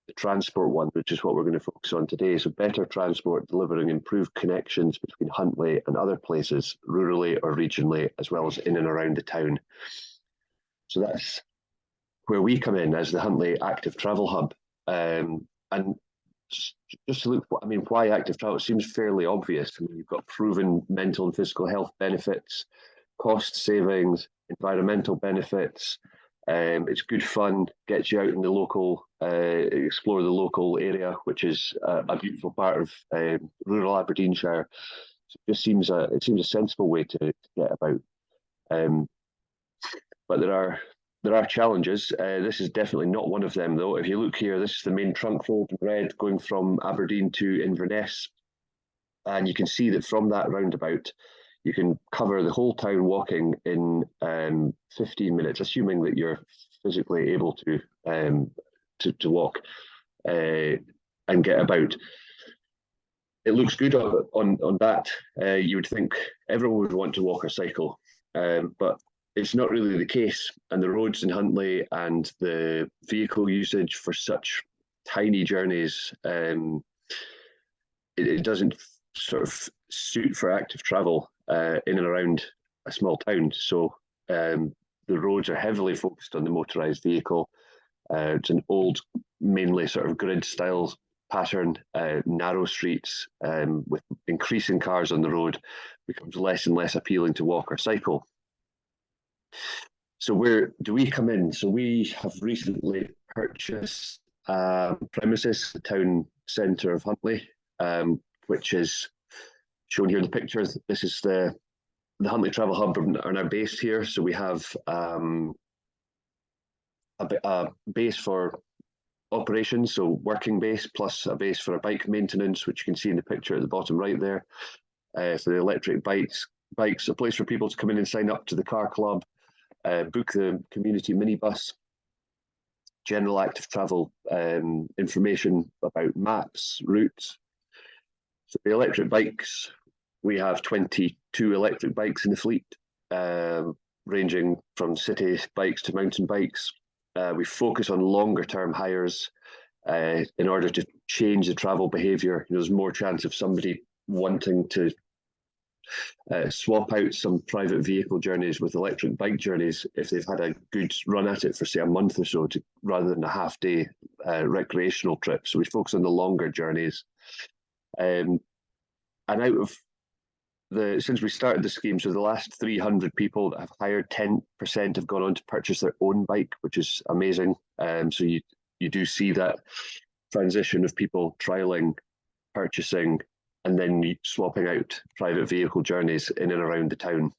the transport one, which is what we're going to focus on today. So better transport, delivering improved connections between Huntley and other places, rurally or regionally, as well as in and around the town. So that's where we come in as the Huntley Active Travel Hub. And just to look, I mean, why active travel? It seems fairly obvious. I mean, you've got proven mental and physical health benefits, cost savings, environmental benefits. It's good fun, gets you out in the local, explore the local area, which is a beautiful part of rural Aberdeenshire. So it just seems a sensible way to get about. But there are challenges. This is definitely not one of them, though. If you look here, this is the main trunk road in red going from Aberdeen to Inverness, and you can see that from that roundabout, you can cover the whole town walking in 15 minutes, assuming that you're physically able to walk and get about. It looks good on that. You would think everyone would want to walk or cycle, but it's not really the case. And the roads in Huntley and the vehicle usage for such tiny journeys, it doesn't sort of suit for active travel in and around a small town. So the roads are heavily focused on the motorised vehicle. It's an old, mainly sort of grid style pattern, narrow streets with increasing cars on the road, becomes less and less appealing to walk or cycle. So where do we come in? So we have recently purchased premises, the town centre of Huntley, which is shown here in the picture. This is the Huntley Travel Hub are now based here. So we have a base for operations, so working base, plus a base for a bike maintenance, which you can see in the picture at the bottom right there. For the electric bikes, a place for people to come in and sign up to the car club, book the community minibus, general active travel information about maps, routes. So the electric bikes, we have 22 electric bikes in the fleet, ranging from city bikes to mountain bikes. We focus on longer term hires in order to change the travel behaviour. There's more chance of somebody wanting to swap out some private vehicle journeys with electric bike journeys if they've had a good run at it for, say, a month or so, rather than a half-day recreational trip. So we focus on the longer journeys. And out of since we started the scheme, so the last 300 people that have hired, 10% have gone on to purchase their own bike, which is amazing. So you do see that transition of people trialing, purchasing, and then swapping out private vehicle journeys in and around the town.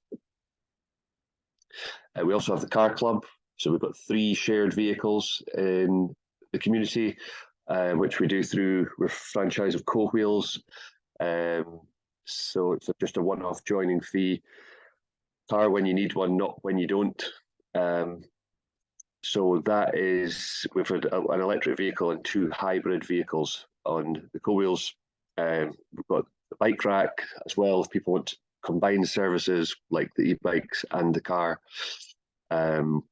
We also have the car club. So we've got 3 shared vehicles in the community, which we do through franchise of Co-Wheels. So it's just a one-off joining fee. Car when you need one, not when you don't. So that is, we've had an electric vehicle and 2 hybrid vehicles on the Co-Wheels. We've got the bike rack as well, if people want to combine services like the e-bikes and the car. And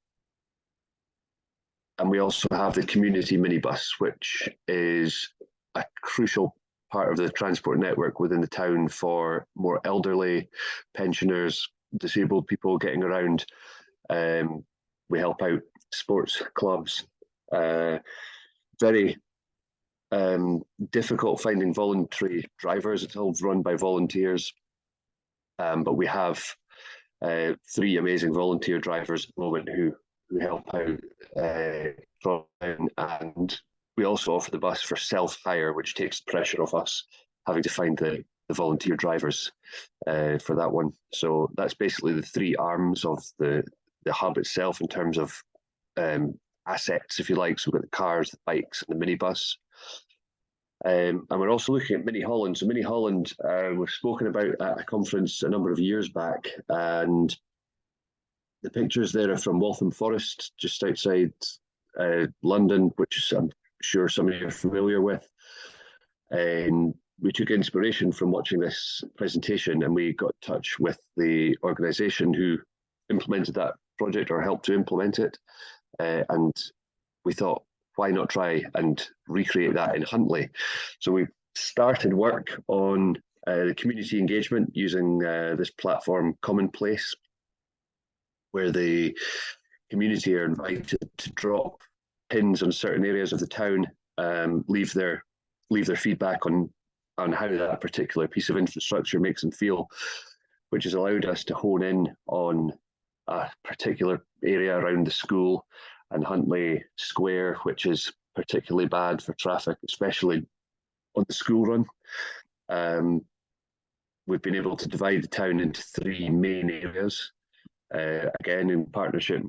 we also have the community minibus, which is a crucial part of the transport network within the town for more elderly, pensioners, disabled people getting around. We help out sports clubs. Very difficult finding voluntary drivers. It's all run by volunteers. But we have 3 amazing volunteer drivers at the moment who help out and we also offer the bus for self-hire, which takes the pressure off us having to find the volunteer drivers for that one. So that's basically the 3 arms of the hub itself in terms of assets, if you like. So we've got the cars, the bikes, and the minibus. And we're also looking at Mini Holland. So Mini Holland, we've spoken about at a conference a number of years back, and the pictures there are from Waltham Forest, just outside London, which I'm sure some of you are familiar with. And we took inspiration from watching this presentation, and we got in touch with the organisation who implemented that project or helped to implement it. And we thought, why not try and recreate that in Huntly? So we started work on the community engagement using this platform Commonplace, where the community are invited to drop pins on certain areas of the town, leave their feedback on how that particular piece of infrastructure makes them feel, which has allowed us to hone in on a particular area around the school and Huntly Square, which is particularly bad for traffic, especially on the school run. We've been able to divide the town into 3 main areas. Again, in partnership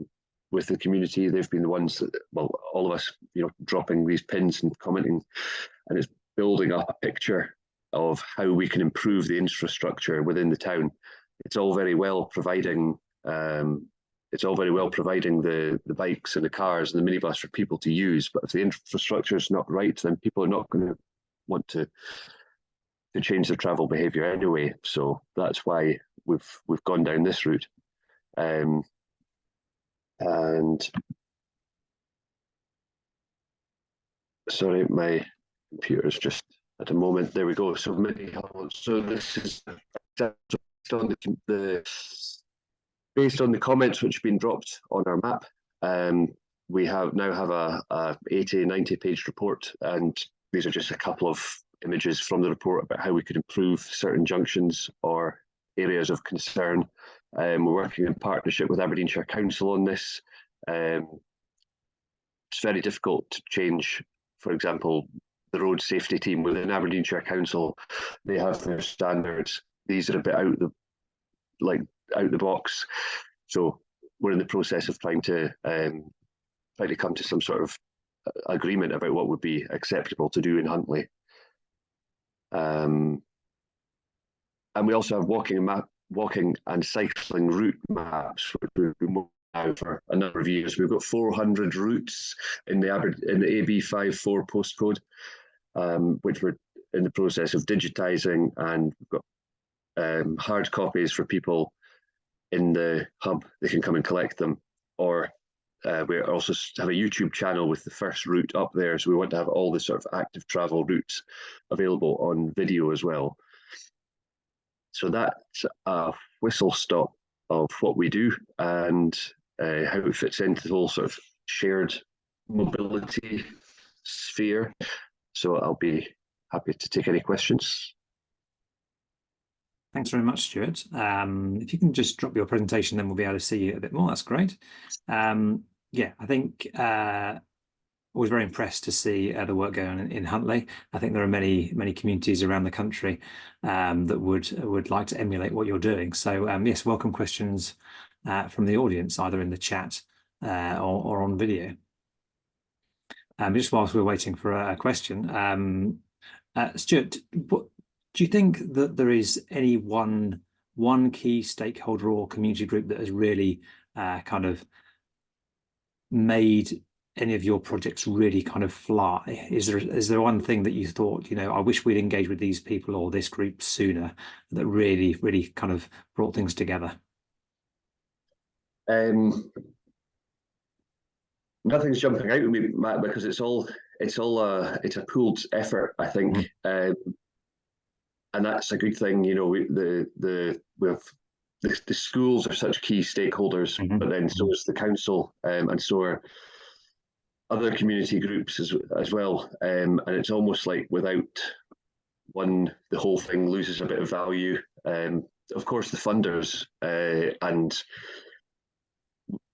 with the community, they've been the ones that, well, all of us, dropping these pins and commenting, and it's building up a picture of how we can improve the infrastructure within the town. It's all very well providing the bikes and the cars and the minibus for people to use, but if the infrastructure is not right, then people are not going to want to change their travel behaviour anyway. So that's why we've gone down this route. And sorry, my computer's just at a moment. There we go. So this is based on the comments which have been dropped on our map. We now have a 80-90 page report, and these are just a couple of images from the report about how we could improve certain junctions or areas of concern. We're working in partnership with Aberdeenshire Council on this. It's very difficult to change, for example, the road safety team within Aberdeenshire Council. They have their standards. These are a bit out the box. So we're in the process of trying to come to some sort of agreement about what would be acceptable to do in Huntly. And we also have walking and cycling route maps, which we've been now for a number of years. We've got 400 routes in the AB54 postcode, which we're in the process of digitising, and we've got hard copies for people in the hub. They can come and collect them, or we also have a YouTube channel with the first route up there, so we want to have all the sort of active travel routes available on video as well. So that's a whistle stop of what we do and how it fits into the whole sort of shared mobility sphere. So I'll be happy to take any questions. Thanks very much, Stuart. If you can just drop your presentation, then we'll be able to see you a bit more. That's great. Yeah, I think always very impressed to see the work going on in Huntley. I think there are many communities around the country that would like to emulate what you're doing. So yes, welcome questions from the audience, either in the chat or on video. Just whilst we're waiting for a question, Stuart, what do you think that there is any one key stakeholder or community group that has really kind of made any of your projects really kind of fly? Is there one thing that you thought, you know, I wish we'd engaged with these people or this group sooner, that really kind of brought things together? Nothing's jumping out at me, Matt, because it's a pooled effort, I think, and that's a good thing. You know, the schools are such key stakeholders, but then so is the council, and so are other community groups as well. And it's almost like without one, the whole thing loses a bit of value. Of course, the funders, and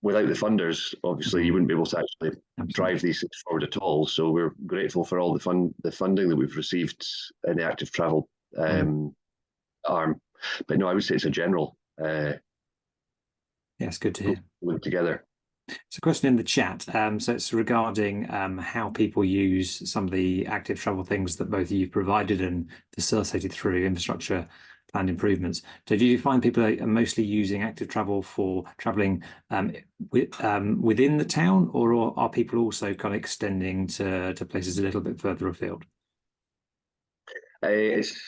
without the funders, obviously, you wouldn't be able to actually drive these things forward at all. So we're grateful for all the funding that we've received in the active travel arm. But no, I would say it's a general. Yeah, it's good to hear. Live together. It's a question in the chat. So it's regarding how people use some of the active travel things that both of you provided and facilitated through infrastructure planned improvements. So do you find people are mostly using active travel for traveling within the town, or are people also kind of extending to places a little bit further afield? It's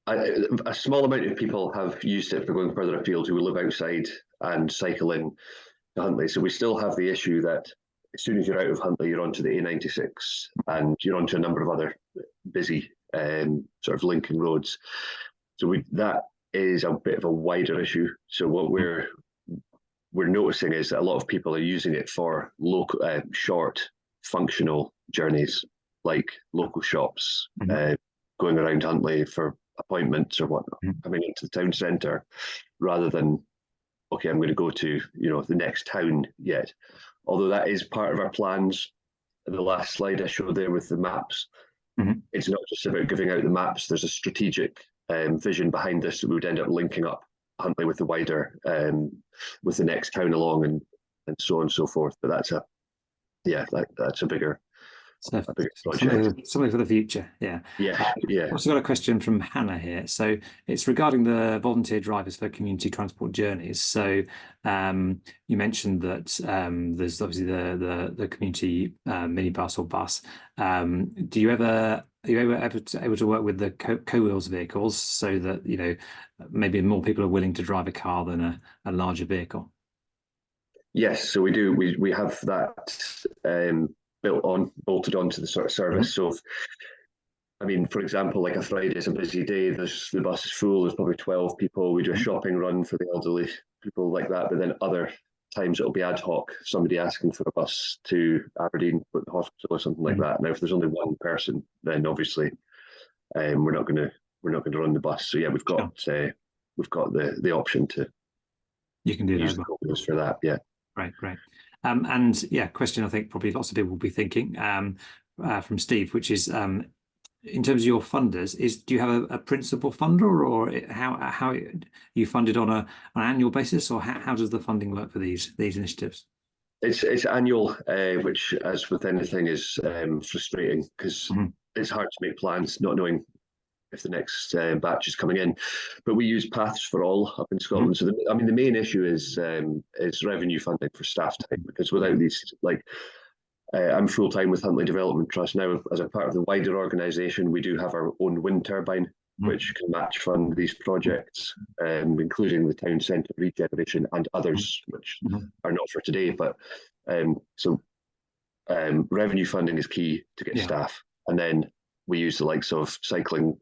a small amount of people have used it for going further afield who live outside and cycle in to Huntley. So we still have the issue that as soon as you're out of Huntley, you're onto the A96 and you're onto a number of other busy sort of linking roads. So that is a bit of a wider issue. So what we're noticing is that a lot of people are using it for local, short, functional journeys, like local shops, going around Huntley for appointments or whatnot, coming into the town centre, rather than, okay, I'm going to go to, you know, the next town yet. Although that is part of our plans. The last slide I showed there with the maps, it's not just about giving out the maps. There's a strategic vision behind this that we would end up linking up Huntley with the wider, with the next town along, and so on and so forth. But that's a bigger project. Something for the future. Yeah. I've also got a question from Hannah here. So it's regarding the volunteer drivers for community transport journeys. So you mentioned that there's obviously the community minibus or bus. Are you ever able to work with the co-wheels vehicles so that, you know, maybe more people are willing to drive a car than a larger vehicle? Yes, so we do. We have that bolted onto the sort of service. So, I mean, for example, like a Friday is a busy day. The bus is full. There's probably 12 people. We do a shopping run for the elderly, people like that. But then other times it'll be ad hoc, somebody asking for a bus to Aberdeen with the hospital or something like that. Now, if there's only one person, then obviously we're not going to run the bus. So yeah, we've got the option to you can do use that the for that. Yeah. Great. And yeah, question I think probably lots of people will be thinking from Steve, which is in terms of your funders, do you have a principal funder, or how you funded on an annual basis, or how does the funding work for these initiatives? It's annual, which, as with anything, is frustrating because it's hard to make plans not knowing if the next batch is coming in. But we use Paths for All up in Scotland. So the main issue is revenue funding for staff time, because without these, like, I'm full-time with Huntley Development Trust now. As a part of the wider organisation, we do have our own wind turbine, which can match fund these projects, including the town centre regeneration and others, which are not for today. But revenue funding is key to get staff. And then we use the likes of cycling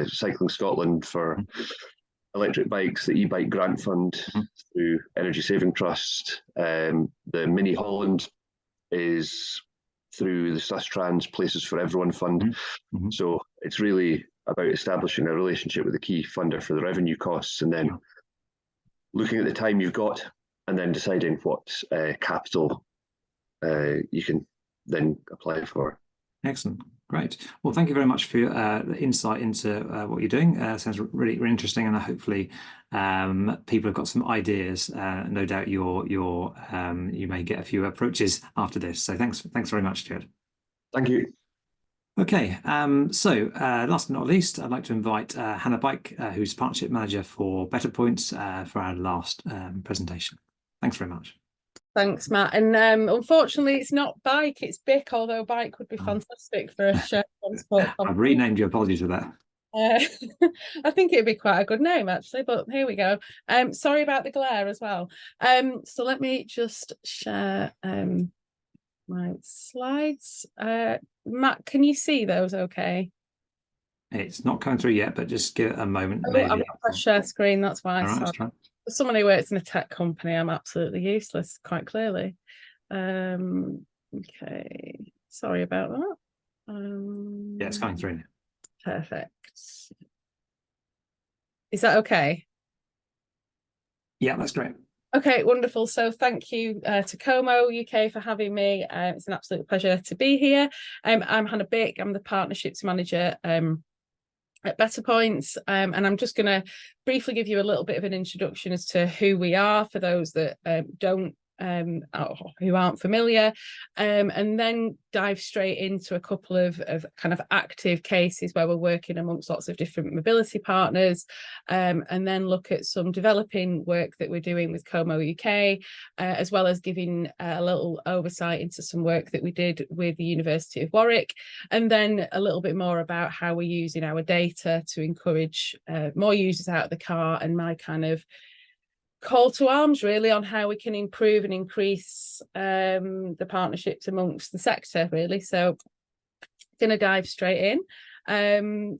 Cycling Scotland for electric bikes, the e-bike grant fund through Energy Saving Trust. The Mini Holland is through the Sustrans Places for Everyone fund. So it's really about establishing a relationship with the key funder for the revenue costs, and then looking at the time you've got, and then deciding what capital you can then apply for. Excellent. Great. Well, thank you very much for your insight into what you're doing. Sounds really, really interesting, and hopefully people have got some ideas. No doubt you may get a few approaches after this. So thanks very much, Stuart. Thank you. Okay, so last but not least, I'd like to invite Hannah Bike, who's Partnership Manager for BetterPoints, for our last presentation. Thanks very much. Thanks, Matt. And unfortunately, it's not bike, it's BIC, although bike would be fantastic for a shared transport company. I've renamed you, apologies for that. I think it'd be quite a good name, actually, but here we go. Sorry about the glare as well. So let me just share my slides. Matt, can you see those okay? It's not coming through yet, but just give it a moment. Oh, maybe. I'm on share screen, that's why. All right, let's try. For someone who works in a tech company, I'm absolutely useless, quite clearly. Okay, sorry about that. Yeah, it's coming through now. Perfect. Is that okay? Yeah, that's great. Okay, wonderful. So thank you to Como UK for having me. It's an absolute pleasure to be here. I'm Hannah Bick. I'm the Partnerships Manager at BetterPoints, and I'm just going to briefly give you a little bit of an introduction as to who we are for those that who aren't familiar, and then dive straight into a couple of kind of active cases where we're working amongst lots of different mobility partners, and then look at some developing work that we're doing with Como UK, as well as giving a little oversight into some work that we did with the University of Warwick, and then a little bit more about how we're using our data to encourage more users out of the car, and my kind of call to arms really on how we can improve and increase the partnerships amongst the sector really. So going to dive straight in.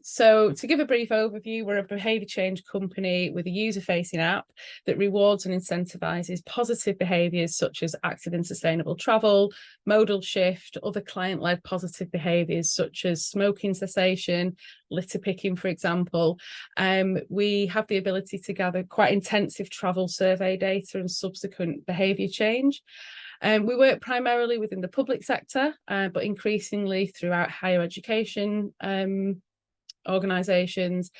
So to give a brief overview, we're a behaviour change company with a user-facing app that rewards and incentivises positive behaviours such as active and sustainable travel, modal shift, other client-led positive behaviours such as smoking cessation, litter picking, for example. We have the ability to gather quite intensive travel survey data and subsequent behaviour change. We work primarily within the public sector, but increasingly throughout higher education organisations,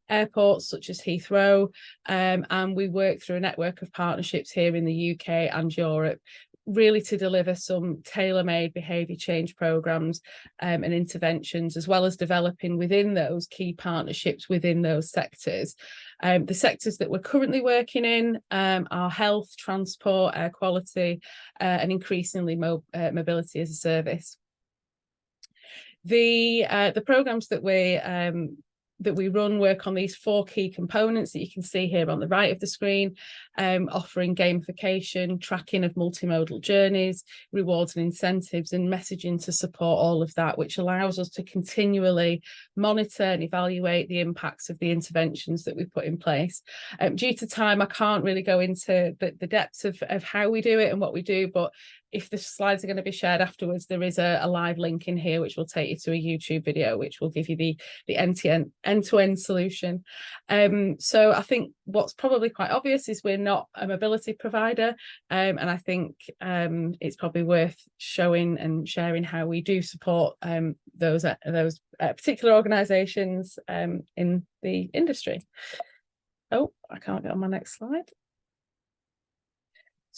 airports such as Heathrow, and we work through a network of partnerships here in the UK and Europe, really to deliver some tailor-made behaviour change programmes and interventions, as well as developing within those key partnerships within those sectors. The sectors that we're currently working in are health, transport, air quality, and increasingly mobility as a service. The programmes that we run work on these four key components that you can see here on the right of the screen, offering gamification, tracking of multimodal journeys, rewards and incentives, and messaging to support all of that, which allows us to continually monitor and evaluate the impacts of the interventions that we put in place. Due to time, I can't really go into the depths of how we do it and what we do, but if the slides are going to be shared afterwards, there is a live link in here which will take you to a YouTube video which will give you the end-to-end solution. So I think what's probably quite obvious is we're not a mobility provider, and I think it's probably worth showing and sharing how we do support those particular organisations in the industry. Oh, I can't get on my next slide.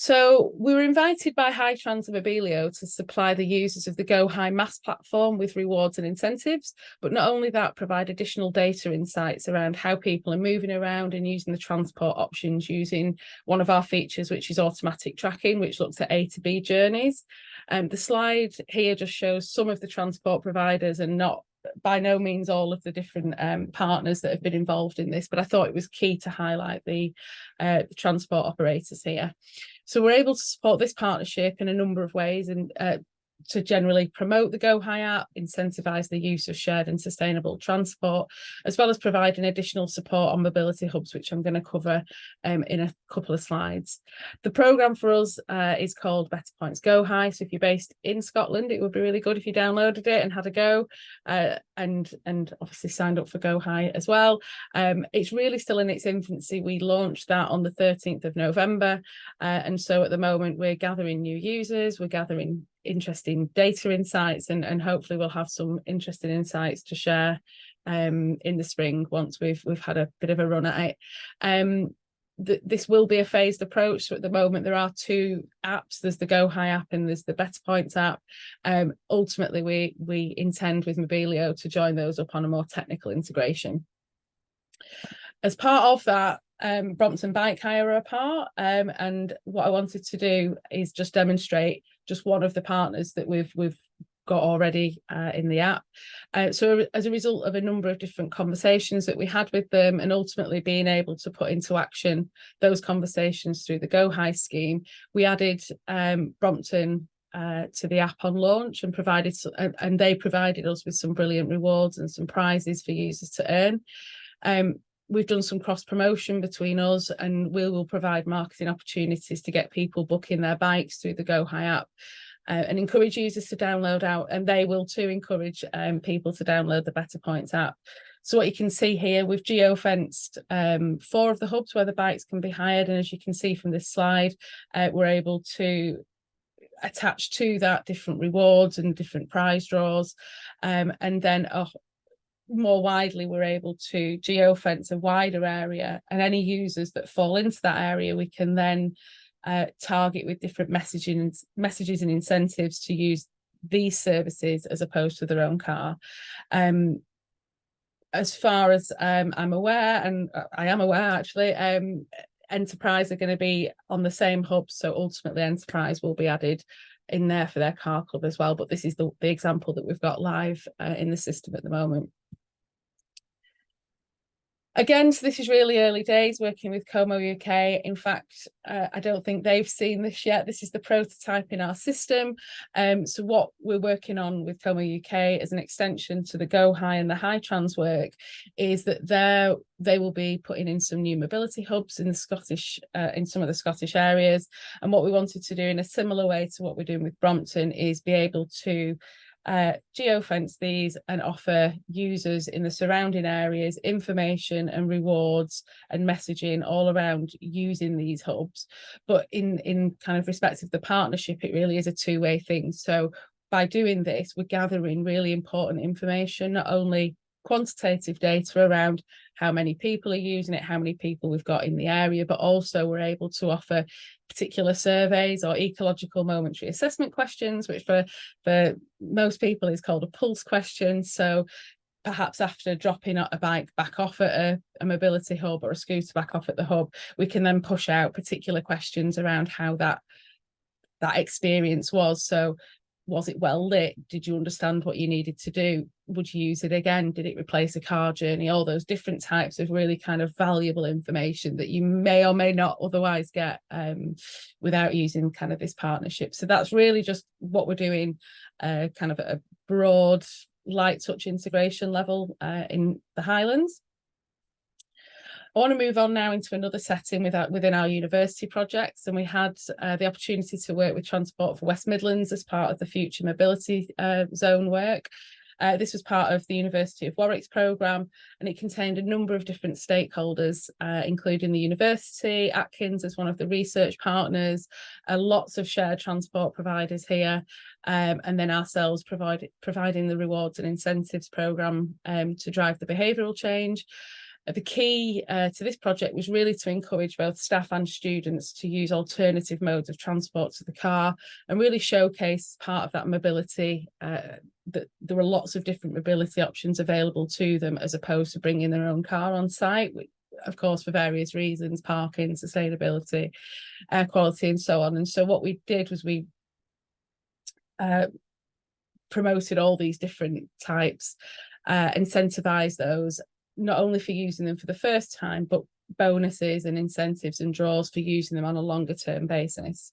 So we were invited by Hitrans and Mobilio to supply the users of the Go High Mass platform with rewards and incentives, but not only that, provide additional data insights around how people are moving around and using the transport options using one of our features, which is automatic tracking, which looks at A to B journeys. The slide here just shows some of the transport providers and not by no means all of the different partners that have been involved in this, but I thought it was key to highlight the transport operators here. So we're able to support this partnership in a number of ways, and to generally promote the Go High app, incentivise the use of shared and sustainable transport, as well as providing additional support on mobility hubs, which I'm going to cover in a couple of slides. The programme for us is called BetterPoints Go High. So if you're based in Scotland, it would be really good if you downloaded it and had a go, and obviously signed up for Go High as well. It's really still in its infancy. We launched that on the 13th of November, and so at the moment we're gathering new users, we're gathering interesting data insights, and hopefully we'll have some interesting insights to share in the spring once we've had a bit of a run at it. This will be a phased approach. So at the moment there are two apps. There's the Go High app and there's the BetterPoints app. Ultimately we intend with Mobilio to join those up on a more technical integration. As part of that, Brompton Bike Hire are a part, and what I wanted to do is just demonstrate just one of the partners that we've got already in the app. So as a result of a number of different conversations that we had with them, and ultimately being able to put into action those conversations through the Go High scheme, we added Brompton to the app on launch, and they provided us with some brilliant rewards and some prizes for users to earn. We've done some cross promotion between us, and we will provide marketing opportunities to get people booking their bikes through the Go High app, and encourage users to download out, and they will too encourage people to download the BetterPoints app. So what you can see here, we've geo-fenced 4 of the hubs where the bikes can be hired, and as you can see from this slide, we're able to attach to that different rewards and different prize draws, and then more widely we're able to geo-fence a wider area, and any users that fall into that area we can then target with different messages and incentives to use these services as opposed to their own car. As far as I'm aware, and I am aware actually, Enterprise are going to be on the same hub, so ultimately Enterprise will be added in there for their car club as well, but this is the example that we've got live in the system at the moment. Again, so this is really early days working with Como UK. In fact, I don't think they've seen this yet. This is the prototype in our system. So what we're working on with Como UK as an extension to the Go High and the High Trans work is that they will be putting in some new mobility hubs in the Scottish, in some of the Scottish areas. And what we wanted to do in a similar way to what we're doing with Brompton is be able to geo-fence these and offer users in the surrounding areas information and rewards and messaging all around using these hubs. But in kind of respect of the partnership, it really is a two-way thing. So by doing this, we're gathering really important information, not only quantitative data around how many people are using it, how many people we've got in the area, but also we're able to offer particular surveys or ecological momentary assessment questions, which for most people is called a pulse question. So perhaps after dropping a bike back off at a mobility hub or a scooter back off at the hub, we can then push out particular questions around how that experience was. So was it well lit? Did you understand what you needed to do? Would you use it again? Did it replace a car journey? All those different types of really kind of valuable information that you may or may not otherwise get without using kind of this partnership. So that's really just what we're doing, kind of at a broad light touch integration level in the Highlands. I want to move on now into another setting within our university projects, and we had the opportunity to work with Transport for West Midlands as part of the Future Mobility Zone work. This was part of the University of Warwick's programme, and it contained a number of different stakeholders, including the university, Atkins as one of the research partners, lots of shared transport providers here, and then ourselves providing the rewards and incentives programme to drive the behavioural change. The key to this project was really to encourage both staff and students to use alternative modes of transport to the car, and really showcase part of that mobility, that there were lots of different mobility options available to them as opposed to bringing their own car on site, which, of course, for various reasons, parking, sustainability, air quality and so on. And so what we did was we promoted all these different types, incentivised those, not only for using them for the first time, but bonuses and incentives and draws for using them on a longer term basis.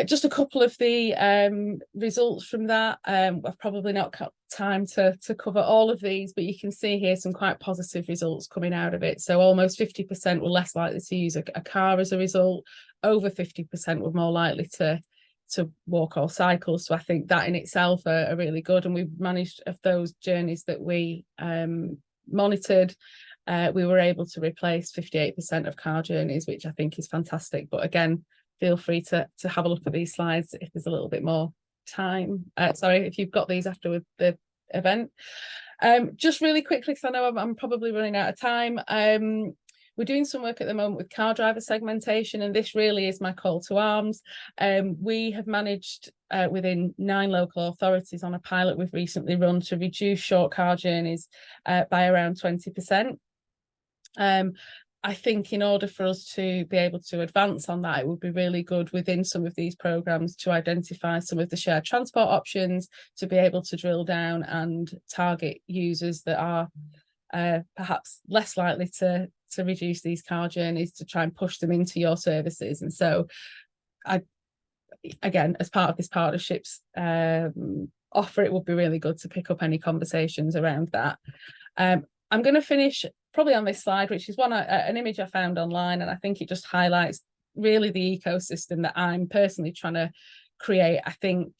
Just a couple of the results from that. I've probably not got time to cover all of these, but you can see here some quite positive results coming out of it. So almost 50% were less likely to use a car as a result. Over 50% were more likely to walk or cycle. So I think that in itself are really good. And we've managed, of those journeys that we monitored, we were able to replace 58% of car journeys, which I think is fantastic. But again, feel free to have a look at these slides if there's a little bit more time. Sorry, if you've got these after the event. Just really quickly, because I know I'm probably running out of time. We're doing some work at the moment with car driver segmentation, and this really is my call to arms. We have managed within 9 local authorities on a pilot we've recently run to reduce short car journeys by around 20%. I think in order for us to be able to advance on that, it would be really good within some of these programs to identify some of the shared transport options, to be able to drill down and target users that are perhaps less likely to reduce these car journeys, to try and push them into your services. And so again, as part of this partnerships offer, it would be really good to pick up any conversations around that. I'm going to finish probably on this slide, which is an image I found online, and I think it just highlights really the ecosystem that I'm personally trying to create. I think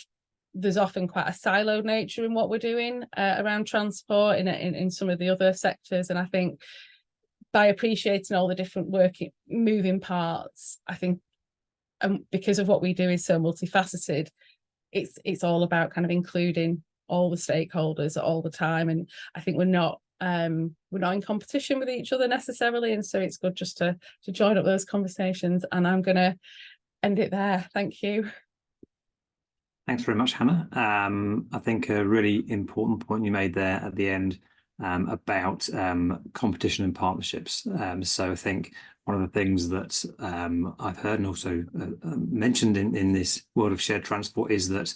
there's often quite a siloed nature in what we're doing around transport in some of the other sectors, and I think by appreciating all the different moving parts, I think because of what we do is so multifaceted, it's all about kind of including all the stakeholders all the time, and I think we're not in competition with each other necessarily, and so it's good just to join up those conversations. And I'm going to end it there. Thank you. Thanks very much, Hannah. I think a really important point you made there at the end about competition and partnerships. So I think one of the things that I've heard and also mentioned in this world of shared transport is that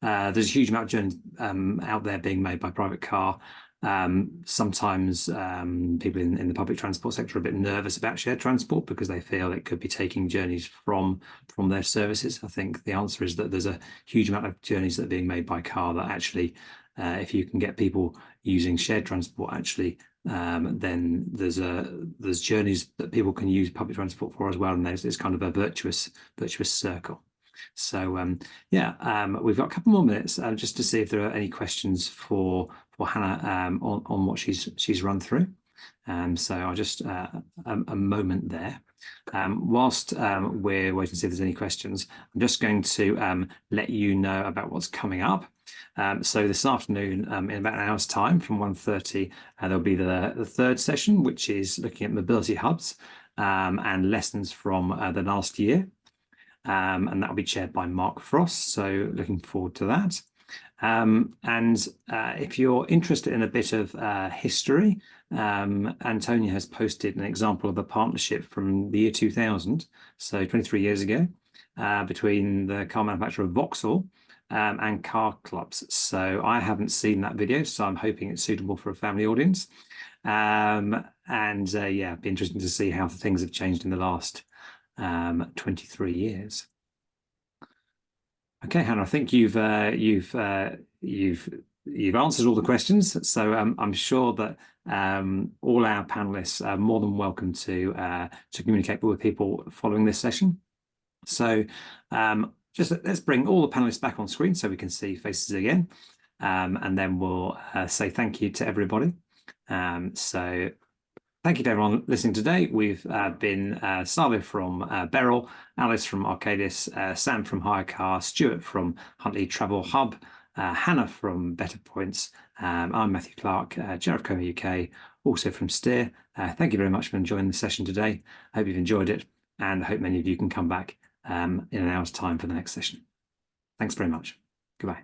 there's a huge amount of journeys out there being made by private car. Sometimes people in the public transport sector are a bit nervous about shared transport because they feel it could be taking journeys from their services. I think the answer is that there's a huge amount of journeys that are being made by car that actually, if you can get people using shared transport, actually, then there's journeys that people can use public transport for as well, and it's kind of a virtuous circle. So we've got a couple more minutes just to see if there are any questions for Hannah on what she's run through. So I'll just a moment there. Whilst we're waiting to see if there's any questions, I'm just going to let you know about what's coming up. So this afternoon, in about an hour's time, from 1:30, there'll be the third session, which is looking at mobility hubs and lessons from the last year. And that'll be chaired by Mark Frost. So looking forward to that. And if you're interested in a bit of history, Antonia has posted an example of a partnership from the year 2000, so 23 years ago, between the car manufacturer Vauxhall and car clubs. So I haven't seen that video, so I'm hoping it's suitable for a family audience. It'd be interesting to see how things have changed in the last 23 years. Okay, Hannah, I think you've answered all the questions, so I'm sure that all our panelists are more than welcome to communicate with people following this session. So just let's bring all the panelists back on screen so we can see faces again, and then we'll say thank you to everybody. So thank you to everyone listening today. We've been Salo from Beryl, Alice from Arcadis, Sam from HiyaCar, Stuart from Huntley Travel Hub, Hannah from BetterPoints. I'm Matthew Clark, Chair of Coma UK, also from Steer. Thank you very much for enjoying the session today. I hope you've enjoyed it, and I hope many of you can come back in an hour's time for the next session. Thanks very much. Goodbye.